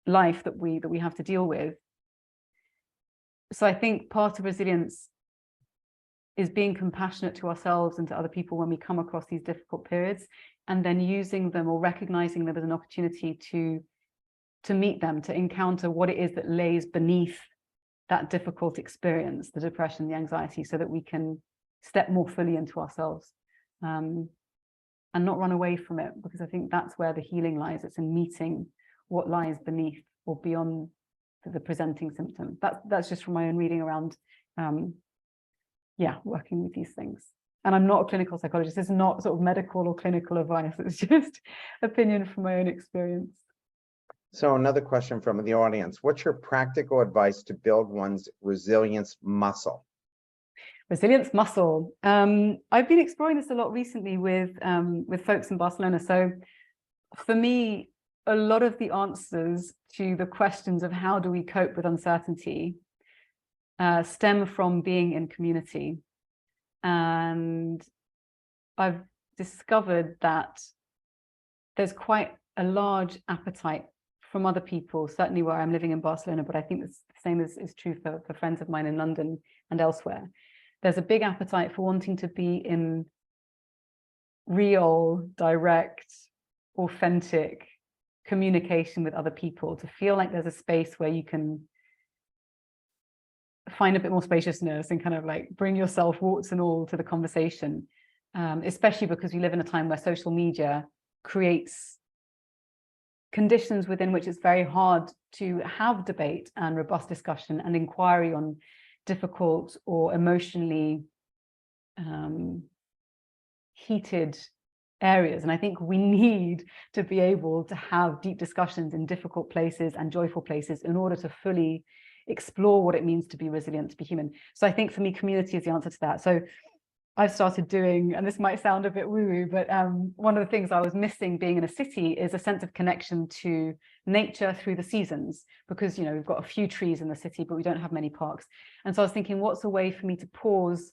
life that we have to deal with. So I think part of resilience is being compassionate to ourselves and to other people when we come across these difficult periods, and then using them or recognizing them as an opportunity to meet them, to encounter what it is that lays beneath that difficult experience, the depression, the anxiety, so that we can step more fully into ourselves, and not run away from it, because I think that's where the healing lies. It's in meeting what lies beneath or beyond the presenting symptom. That's just from my own reading around, working with these things. And I'm not a clinical psychologist. It's not sort of medical or clinical advice. It's just opinion from my own experience. So another question from the audience: what's your practical advice to build one's resilience muscle? Resilience muscle. I've been exploring this a lot recently with folks in Barcelona. So for me, a lot of the answers to the questions of how do we cope with uncertainty stem from being in community. And I've discovered that there's quite a large appetite from other people, certainly where I'm living in Barcelona, but I think the same is true for friends of mine in London and elsewhere. There's a big appetite for wanting to be in real, direct, authentic communication with other people, to feel like there's a space where you can find a bit more spaciousness and kind of like bring yourself, warts and all, to the conversation, especially because we live in a time where social media creates conditions within which it's very hard to have debate and robust discussion and inquiry on difficult or emotionally heated areas. And I think we need to be able to have deep discussions in difficult places and joyful places in order to fully explore what it means to be resilient, to be human. So I think for me, community is the answer to that. So I've started doing, and this might sound a bit woo-woo, but one of the things I was missing being in a city is a sense of connection to nature through the seasons, because, you know, we've got a few trees in the city, but we don't have many parks. And so I was thinking, what's a way for me to pause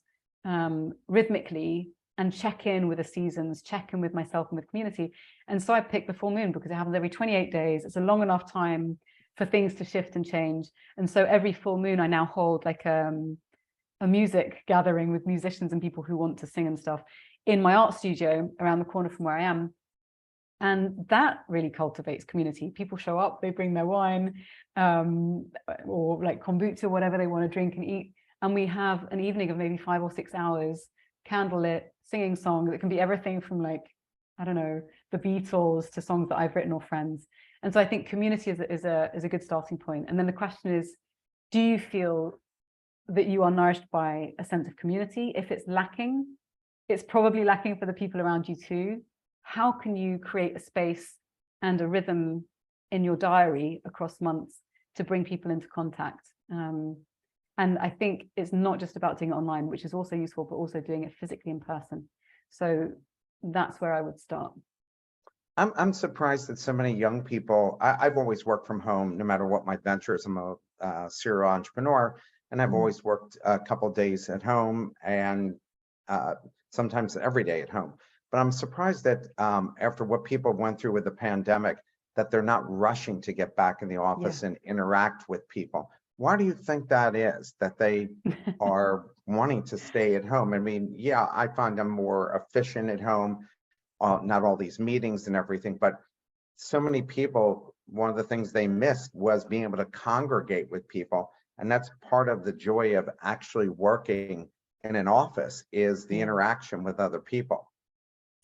rhythmically and check in with the seasons, check in with myself and with community. And so I picked the full moon because it happens every 28 days. It's a long enough time for things to shift and change. And so every full moon, I now hold like a music gathering with musicians and people who want to sing and stuff in my art studio around the corner from where I am. And that really cultivates community. People show up, they bring their wine or like kombucha, whatever they want to drink and eat. And we have an evening of maybe 5 or 6 hours, candlelit, singing songs. It can be everything from, like, I don't know, the Beatles to songs that I've written or friends. And so I think community is a good starting point. And then the question is, do you feel that you are nourished by a sense of community? If it's lacking, it's probably lacking for the people around you too. How can you create a space and a rhythm in your diary across months to bring people into contact? And I think it's not just about doing it online, which is also useful, but also doing it physically in person. So that's where I would start. I'm surprised that so many young people, I've always worked from home, no matter what my ventures. I'm a serial entrepreneur, and I've always worked a couple of days at home and sometimes every day at home. But I'm surprised that after what people went through with the pandemic, that they're not rushing to get back in the office and interact with people. Why do you think that is, that they are wanting to stay at home? I mean, yeah, I find I'm more efficient at home, not all these meetings and everything, but so many people, one of the things they missed was being able to congregate with people. And that's part of the joy of actually working in an office, is the interaction with other people.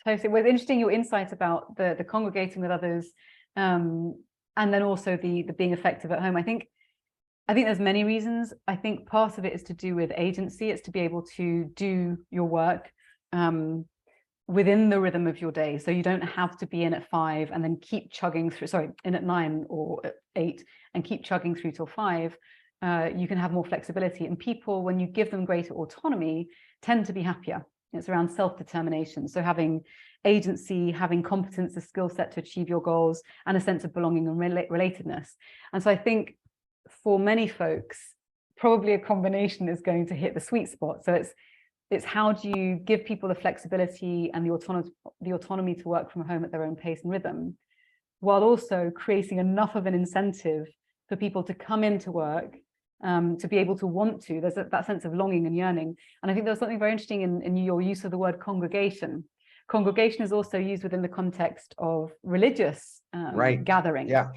Totally. Well, it's interesting, your insight about the congregating with others, and then also the being effective at home. I think there's many reasons. I think part of it is to do with agency. It's to be able to do your work within the rhythm of your day. So you don't have to be in at 5 and then keep chugging through, in at 9 or at 8 and keep chugging through till 5. You can have more flexibility, and people, when you give them greater autonomy, tend to be happier. It's around self-determination. So having agency, having competence, a skill set to achieve your goals, and a sense of belonging and relatedness. And so I think for many folks, probably a combination is going to hit the sweet spot. So it's how do you give people the flexibility and the autonomy to work from home at their own pace and rhythm, while also creating enough of an incentive for people to come into work, to be able to want to. There's that sense of longing and yearning. And I think there was something very interesting in your use of the word congregation. Congregation is also used within the context of religious gathering. Yeah.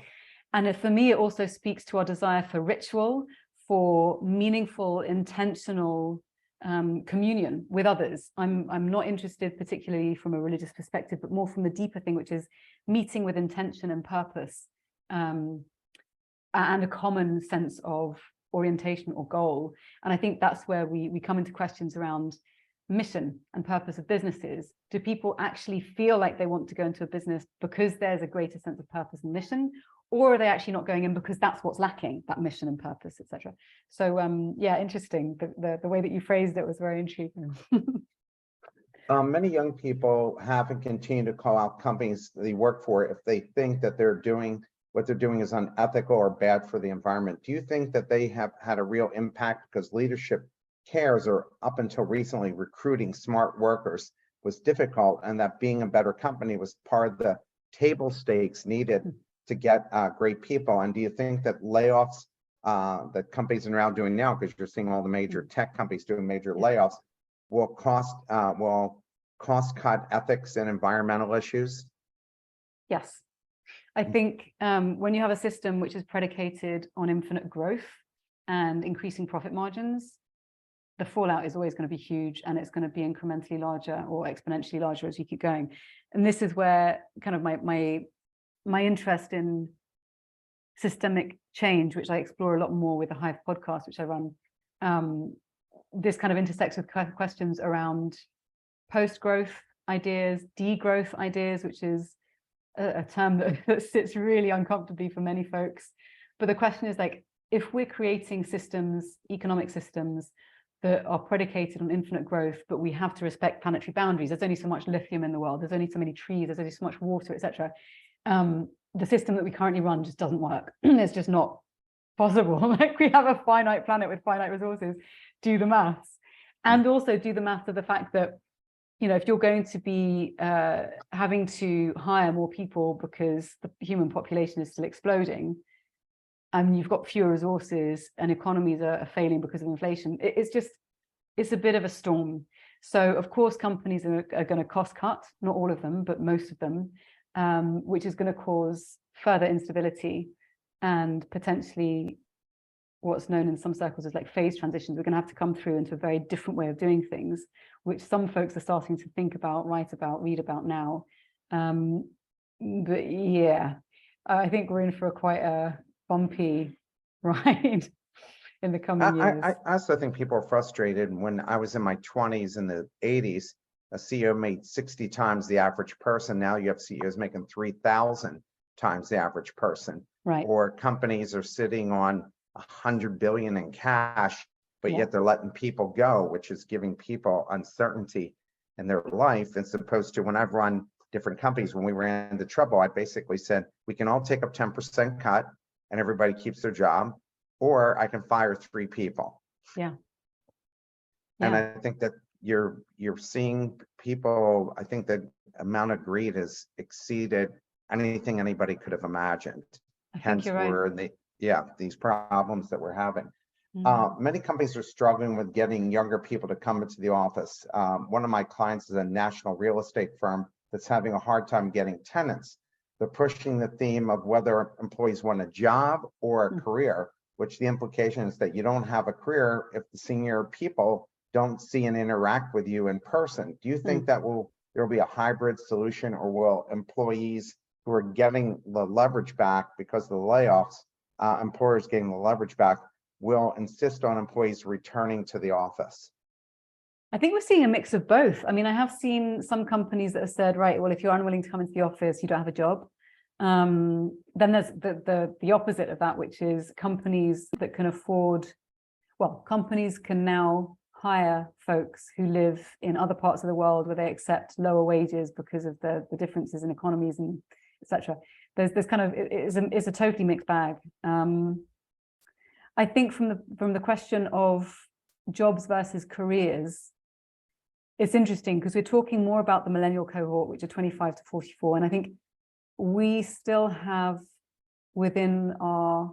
And for me, it also speaks to our desire for ritual, for meaningful, intentional communion with others. I'm not interested particularly from a religious perspective, but more from the deeper thing, which is meeting with intention and purpose, and a common sense of orientation or goal. And I think that's where we come into questions around mission and purpose of businesses. Do people actually feel like they want to go into a business because there's a greater sense of purpose and mission, or are they actually not going in because that's what's lacking, that mission and purpose, etc.? So yeah, interesting. The way that you phrased it was very intriguing. Many young people have and continue to call out companies they work for if they think that what they're doing is unethical or bad for the environment. Do you think that they have had a real impact because leadership cares, or up until recently recruiting smart workers was difficult, and that being a better company was part of the table stakes needed to get great people? And do you think that layoffs that companies are now doing now, because you're seeing all the major tech companies doing major layoffs, will cost cut ethics and environmental issues? Yes. I think when you have a system which is predicated on infinite growth and increasing profit margins, the fallout is always going to be huge, and it's going to be incrementally larger or exponentially larger as you keep going. And this is where kind of my interest in systemic change, which I explore a lot more with the Hive podcast, which I run, this kind of intersects with questions around post-growth ideas, degrowth ideas, which is a term that sits really uncomfortably for many folks. But the question is, like, if we're creating systems, economic systems, that are predicated on infinite growth, but we have to respect planetary boundaries. There's only so much lithium in the world. There's only so many trees. There's only so much water, etc. The system that we currently run just doesn't work. It's just not possible. Like, we have a finite planet with finite resources. Do the maths, and also do the maths of the fact that, you know, if you're going to be having to hire more people because the human population is still exploding, and you've got fewer resources and economies are failing because of inflation, it's a bit of a storm. So of course, companies are going to cost cut, not all of them, but most of them, which is going to cause further instability and potentially what's known in some circles as like phase transitions. We're going to have to come through into a very different way of doing things, which some folks are starting to think about, write about, read about now. But yeah, I think we're in for quite a bumpy ride in the coming years. I also think people are frustrated. When I was in my 20s in the 80s, a CEO made 60 times the average person. Now you have CEOs making 3,000 times the average person. Right. Or companies are sitting on 100 billion in cash, but yet they're letting people go, which is giving people uncertainty in their life. As opposed to when I've run different companies, when we ran into trouble, I basically said, we can all take up 10% cut and everybody keeps their job, or I can fire 3 people. Yeah. And I think that you're seeing people, I think the amount of greed has exceeded anything anybody could have imagined. Hence where these problems that we're having. Many companies are struggling with getting younger people to come into the office. One of my clients is a national real estate firm that's having a hard time getting tenants. They're pushing the theme of whether employees want a job or a career, which the implication is that you don't have a career if the senior people don't see and interact with you in person. Do you think that there will be a hybrid solution, or will employees who are getting the leverage back because of the layoffs, employers getting the leverage back, will insist on employees returning to the office? I think we're seeing a mix of both. I mean, I have seen some companies that have said, right, well, if you're unwilling to come into the office, you don't have a job. Then there's the opposite of that, which is companies that can afford, well, companies can now hire folks who live in other parts of the world where they accept lower wages because of the differences in economies and etc. There's kind of, it's a totally mixed bag. I think from the question of jobs versus careers, it's interesting because we're talking more about the millennial cohort, which are 25 to 44. And I think we still have within our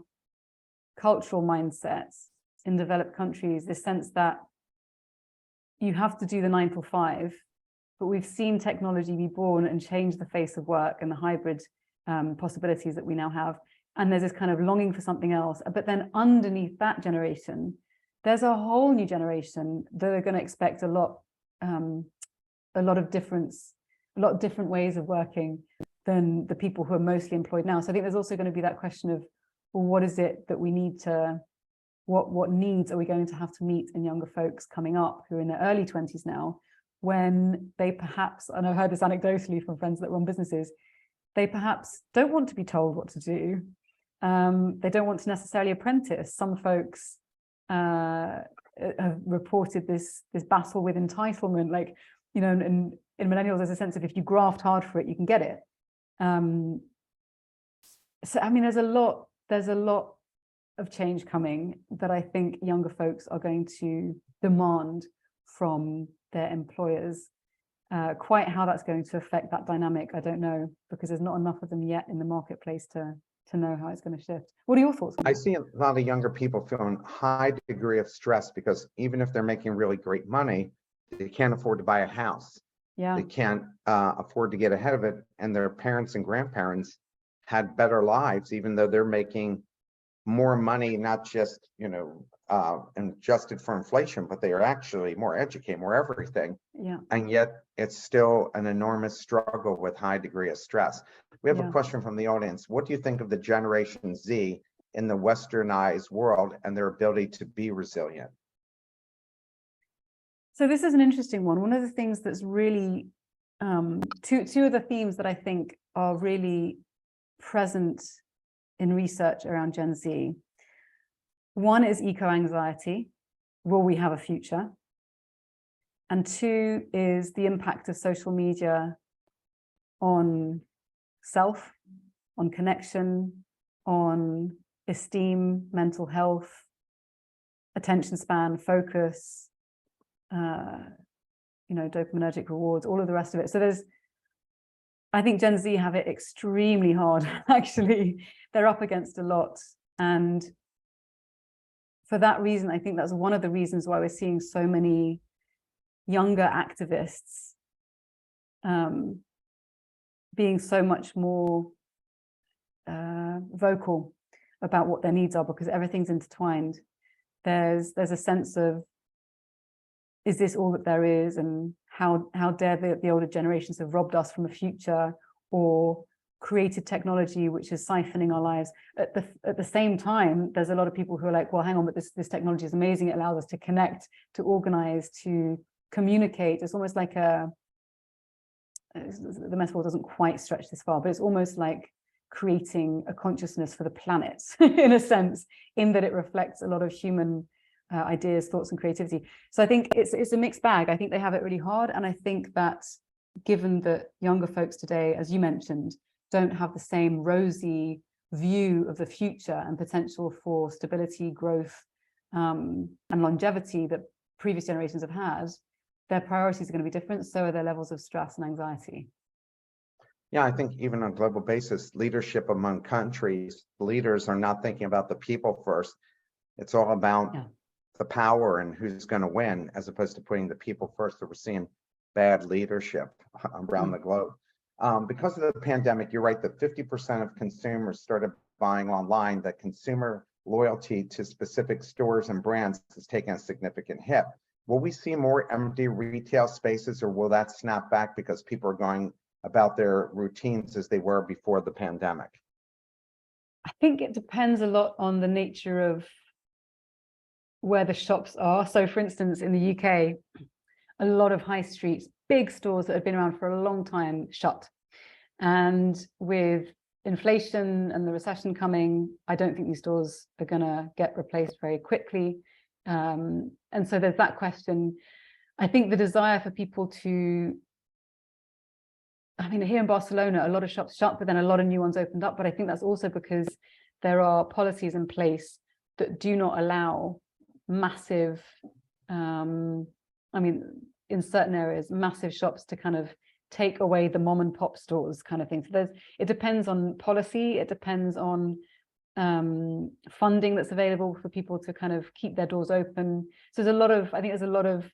cultural mindsets in developed countries this sense that you have to do the 9 to 5, but we've seen technology be born and change the face of work and the hybrid possibilities that we now have. And there's this kind of longing for something else. But then underneath that generation, there's a whole new generation that are going to expect a lot of different ways of working than the people who are mostly employed now. So I think there's also going to be that question of, well, what is it that we need to, what needs are we going to have to meet in younger folks coming up who are in their early 20s now, when they perhaps, and I've heard this anecdotally from friends that run businesses, they perhaps don't want to be told what to do. They don't want to necessarily apprentice. Some folks have reported this battle with entitlement, like, you know, in millennials, there's a sense of if you graft hard for it, you can get it. So, I mean, there's a lot of change coming that I think younger folks are going to demand from their employers. Quite how that's going to affect that dynamic, I don't know, because there's not enough of them yet in the marketplace to know how it's going to shift. What are your thoughts on that? I see a lot of younger people feeling a high degree of stress because even if they're making really great money, they can't afford to buy a house. Yeah. They can't afford to get ahead of it. And their parents and grandparents had better lives, even though they're making more money, not just, you know, adjusted for inflation, but they are actually more educated, more everything. Yeah. And yet it's still an enormous struggle with high degree of stress. We have a question from the audience. What do you think of the Generation Z in the westernized world and their ability to be resilient? So this is an interesting one. One of the things that's really, two of the themes that I think are really present in research around Gen Z. One is eco-anxiety, will we have a future? And two is the impact of social media on self, on connection, on esteem, mental health, attention span, focus, dopaminergic rewards, all of the rest of it. So I think Gen Z have it extremely hard, actually. They're up against a lot. And for that reason, I think that's one of the reasons why we're seeing so many younger activists being so much more vocal about what their needs are, because everything's intertwined. There's a sense of, is this all that there is? And how dare the older generations have robbed us from a future, or created technology which is siphoning our lives. At the same time, there's a lot of people who are like, well, hang on, but this technology is amazing. It allows us to connect, to organize, to communicate. It's almost like the metaphor doesn't quite stretch this far, but it's almost like creating a consciousness for the planet in a sense, in that it reflects a lot of human ideas, thoughts, and creativity. So I think it's a mixed bag. I think they have it really hard. And I think that given that younger folks today, as you mentioned, don't have the same rosy view of the future and potential for stability, growth, and longevity that previous generations have had, their priorities are going to be different. So are their levels of stress and anxiety. Yeah, I think even on a global basis, leadership among countries, leaders are not thinking about the people first. It's all about the power and who's going to win, as opposed to putting the people first. So we're seeing bad leadership around the globe. Because of the pandemic, you're right that 50% of consumers started buying online, that consumer loyalty to specific stores and brands has taken a significant hit. Will we see more empty retail spaces, or will that snap back because people are going about their routines as they were before the pandemic? I think it depends a lot on the nature of where the shops are. So for instance, in the UK, a lot of high streets, big stores that have been around for a long time, shut. And with inflation and the recession coming, I don't think these stores are going to get replaced very quickly. And so there's that question. I think the desire for people to, I mean, here in Barcelona, a lot of shops shut, but then a lot of new ones opened up. But I think that's also because there are policies in place that do not allow massive, in certain areas, massive shops to kind of take away the mom and pop stores kind of thing. So it depends on policy. It depends on funding that's available for people to kind of keep their doors open. So there's a lot of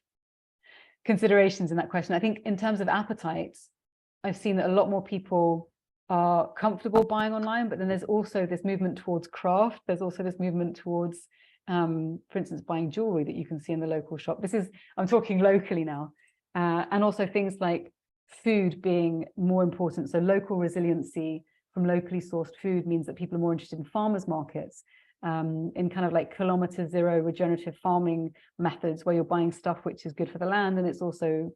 considerations in that question. I think in terms of appetites, I've seen that a lot more people are comfortable buying online, but then there's also this movement towards craft. There's also this movement towards, for instance, buying jewelry that you can see in the local shop. I'm talking locally now. And also things like food being more important. So local resiliency from locally sourced food means that people are more interested in farmers markets, in kind of like kilometer zero regenerative farming methods, where you're buying stuff which is good for the land, and it's also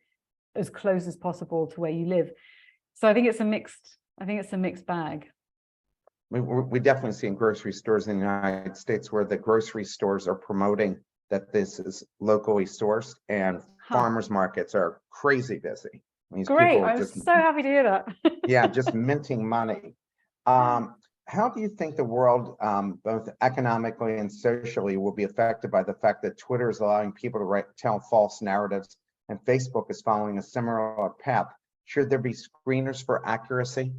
as close as possible to where you live. So I think it's a mixed bag. We definitely see in grocery stores in the United States where the grocery stores are promoting that this is locally sourced, and farmers markets are crazy busy. These Great, I'm so happy to hear that. Yeah, just minting money. How do you think the world, both economically and socially, will be affected by the fact that Twitter is allowing people to tell false narratives, and Facebook is following a similar path? Should there be screeners for accuracy?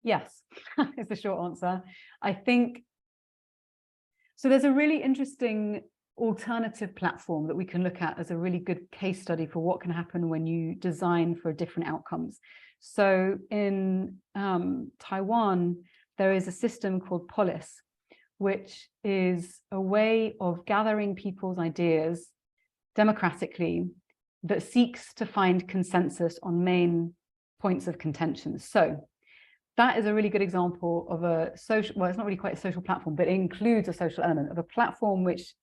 Yes, is the short answer. I think, so there's a really interesting alternative platform that we can look at as a really good case study for what can happen when you design for different outcomes. So in Taiwan, there is a system called Polis, which is a way of gathering people's ideas democratically that seeks to find consensus on main points of contention. So that is a really good example of a social, well, it's not really quite a social platform, but it includes a social element of a platform which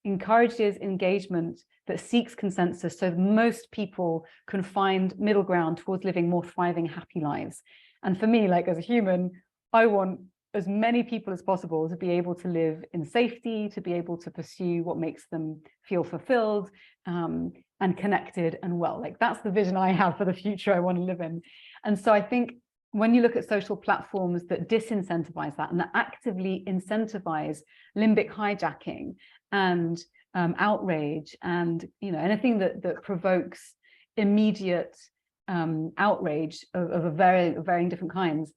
encourages engagement that seeks consensus, so most people can find middle ground towards living more thriving, happy lives. And for me, like as a human, I want as many people as possible to be able to live in safety, to be able to pursue what makes them feel fulfilled and connected and well. Like that's the vision I have for the future I want to live in. And so I think when you look at social platforms that disincentivize that and that actively incentivize limbic hijacking and outrage and anything that provokes immediate outrage of varying different kinds,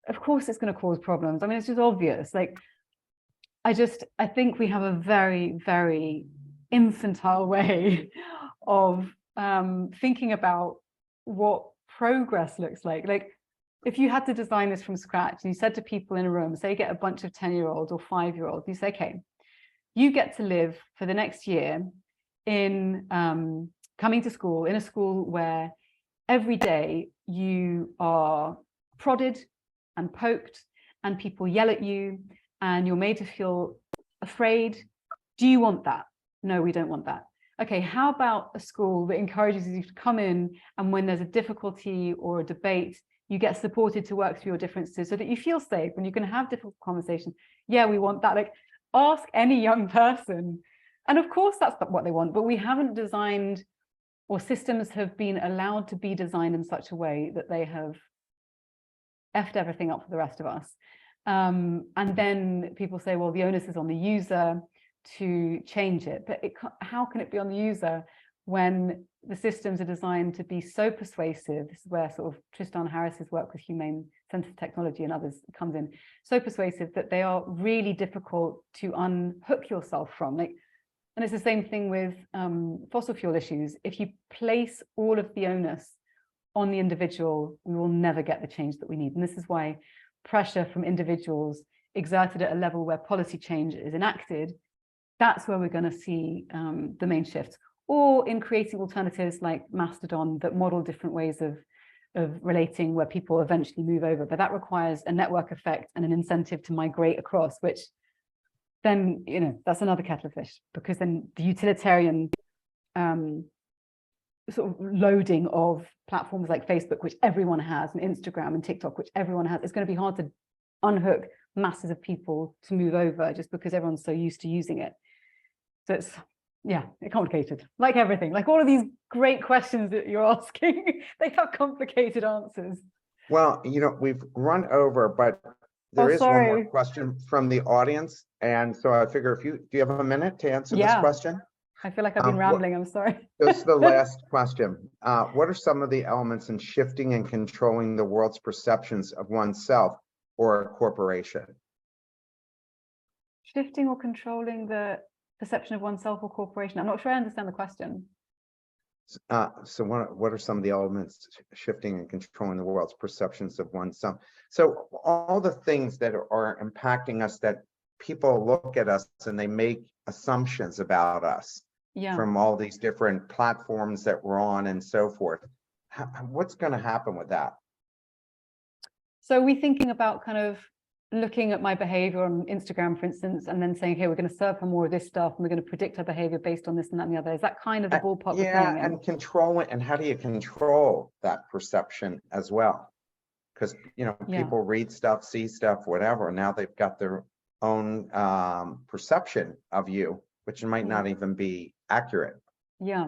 of course it's going to cause problems. I mean, it's just obvious. Like, I think we have a very, very infantile way of thinking about what progress looks like. Like, if you had to design this from scratch and you said to people in a room, say you get a bunch of 10-year-olds or 5-year-olds, you say, okay, you get to live for the next year in coming to school, in a school where every day you are prodded and poked and people yell at you and you're made to feel afraid. Do you want that? No, we don't want that. Okay, how about a school that encourages you to come in and when there's a difficulty or a debate, you get supported to work through your differences so that you feel safe and you can have difficult conversations? Yeah, we want that. Like, ask any young person. And of course, that's what they want, but we haven't designed, or systems have been allowed to be designed in such a way that they have effed everything up for the rest of us. And then people say, well, the onus is on the user to change it. But how can it be on the user when the systems are designed to be so persuasive? This is where sort of Tristan Harris's work with Humane Centre of Technology and others comes in. So persuasive that they are really difficult to unhook yourself from. Like, and it's the same thing with fossil fuel issues. If you place all of the onus on the individual, we will never get the change that we need. And this is why pressure from individuals exerted at a level where policy change is enacted, that's where we're going to see the main shifts. Or in creating alternatives like Mastodon that model different ways of relating where people eventually move over. But that requires a network effect and an incentive to migrate across, which then, that's another kettle of fish, because then the utilitarian sort of loading of platforms like Facebook, which everyone has, and Instagram and TikTok, which everyone has, it's going to be hard to unhook masses of people to move over just because everyone's so used to using it. So it's complicated, like everything, like all of these great questions that you're asking, they have complicated answers. Well, we've run over, but there is one more question from the audience. And so I figure do you have a minute to answer this question? I feel like I've been rambling, I'm sorry. This is the last question. What are some of the elements in shifting and controlling the world's perceptions of oneself or a corporation? Shifting or controlling the perception of oneself or corporation? I'm not sure I understand the question. So what are some of the elements shifting and controlling the world's perceptions of oneself? So all the things that are impacting us, that people look at us and they make assumptions about us from all these different platforms that we're on and so forth. What's going to happen with that? So we're thinking about kind of looking at my behavior on Instagram, for instance, and then saying, hey, we're going to serve her more of this stuff and we're going to predict her behavior based on this and that and the other. Is that kind of the ballpark? And control it. And how do you control that perception as well? Because, people read stuff, see stuff, whatever. Now they've got their own perception of you, which might not even be accurate. Yeah.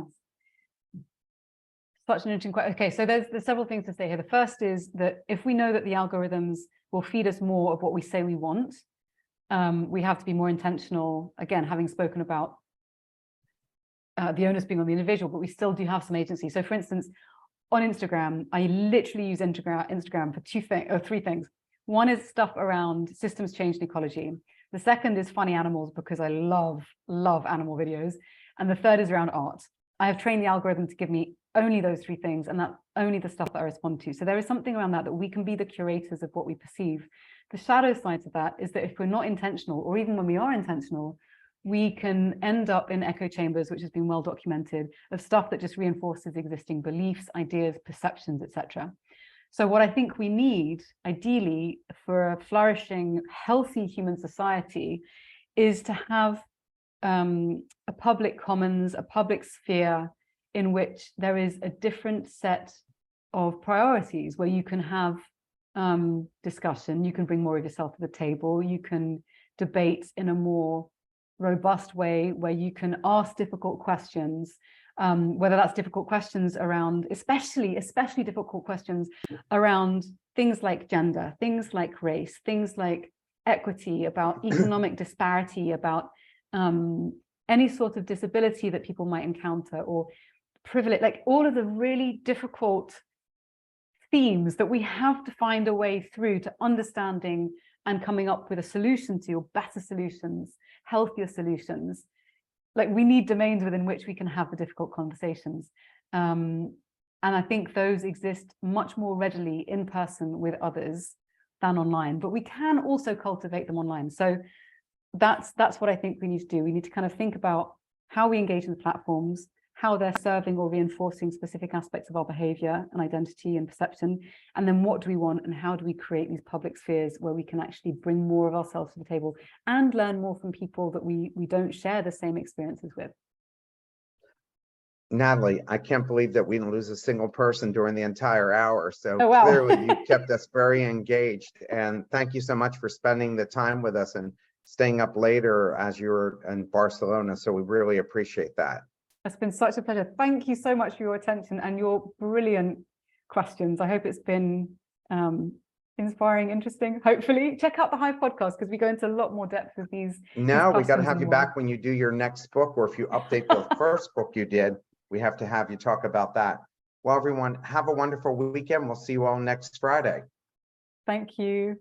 Such an interesting question. Okay, so there's several things to say here. The first is that if we know that the algorithms will feed us more of what we say we want, we have to be more intentional. Again, having spoken about the onus being on the individual, but we still do have some agency. So for instance, on Instagram, I literally use Instagram for three things. One is stuff around systems change and ecology. The second is funny animals, because I love animal videos. And the third is around art. I have trained the algorithm to give me only those three things, and that's only the stuff that I respond to. So there is something around that we can be the curators of what we perceive. The shadow side of that is that if we're not intentional, or even when we are intentional, we can end up in echo chambers, which has been well documented, of stuff that just reinforces existing beliefs, ideas, perceptions, etc. So what I think we need, ideally, for a flourishing, healthy human society is to have a public commons, a public sphere in which there is a different set of priorities, where you can have discussion. You can bring more of yourself to the table. You can debate in a more robust way where you can ask difficult questions, whether that's difficult questions around, especially difficult questions around things like gender, things like race, things like equity, about economic disparity, about any sort of disability that people might encounter, or privilege, like all of the really difficult themes that we have to find a way through to understanding and coming up with a solution to, or better solutions, healthier solutions. Like, we need domains within which we can have the difficult conversations. And I think those exist much more readily in person with others than online, but we can also cultivate them online. So that's what I think we need to do. We need to kind of think about how we engage in the platforms, how they're serving or reinforcing specific aspects of our behavior and identity and perception, and then what do we want and how do we create these public spheres where we can actually bring more of ourselves to the table and learn more from people that we don't share the same experiences with. Nathalie, I can't believe that we didn't lose a single person during the entire hour. So Oh, wow. Clearly you kept us very engaged, and thank you so much for spending the time with us and staying up later as you were in Barcelona. So we really appreciate that. It's been such a pleasure. Thank you so much for your attention and your brilliant questions. I hope it's been inspiring, interesting. Hopefully, check out the Hive podcast because we go into a lot more depth with these. No, we got to questions have and you more. back when you do your next book, or if you update the first book you did, we have to have you talk about that. Well, everyone, have a wonderful weekend. We'll see you all next Friday. Thank you.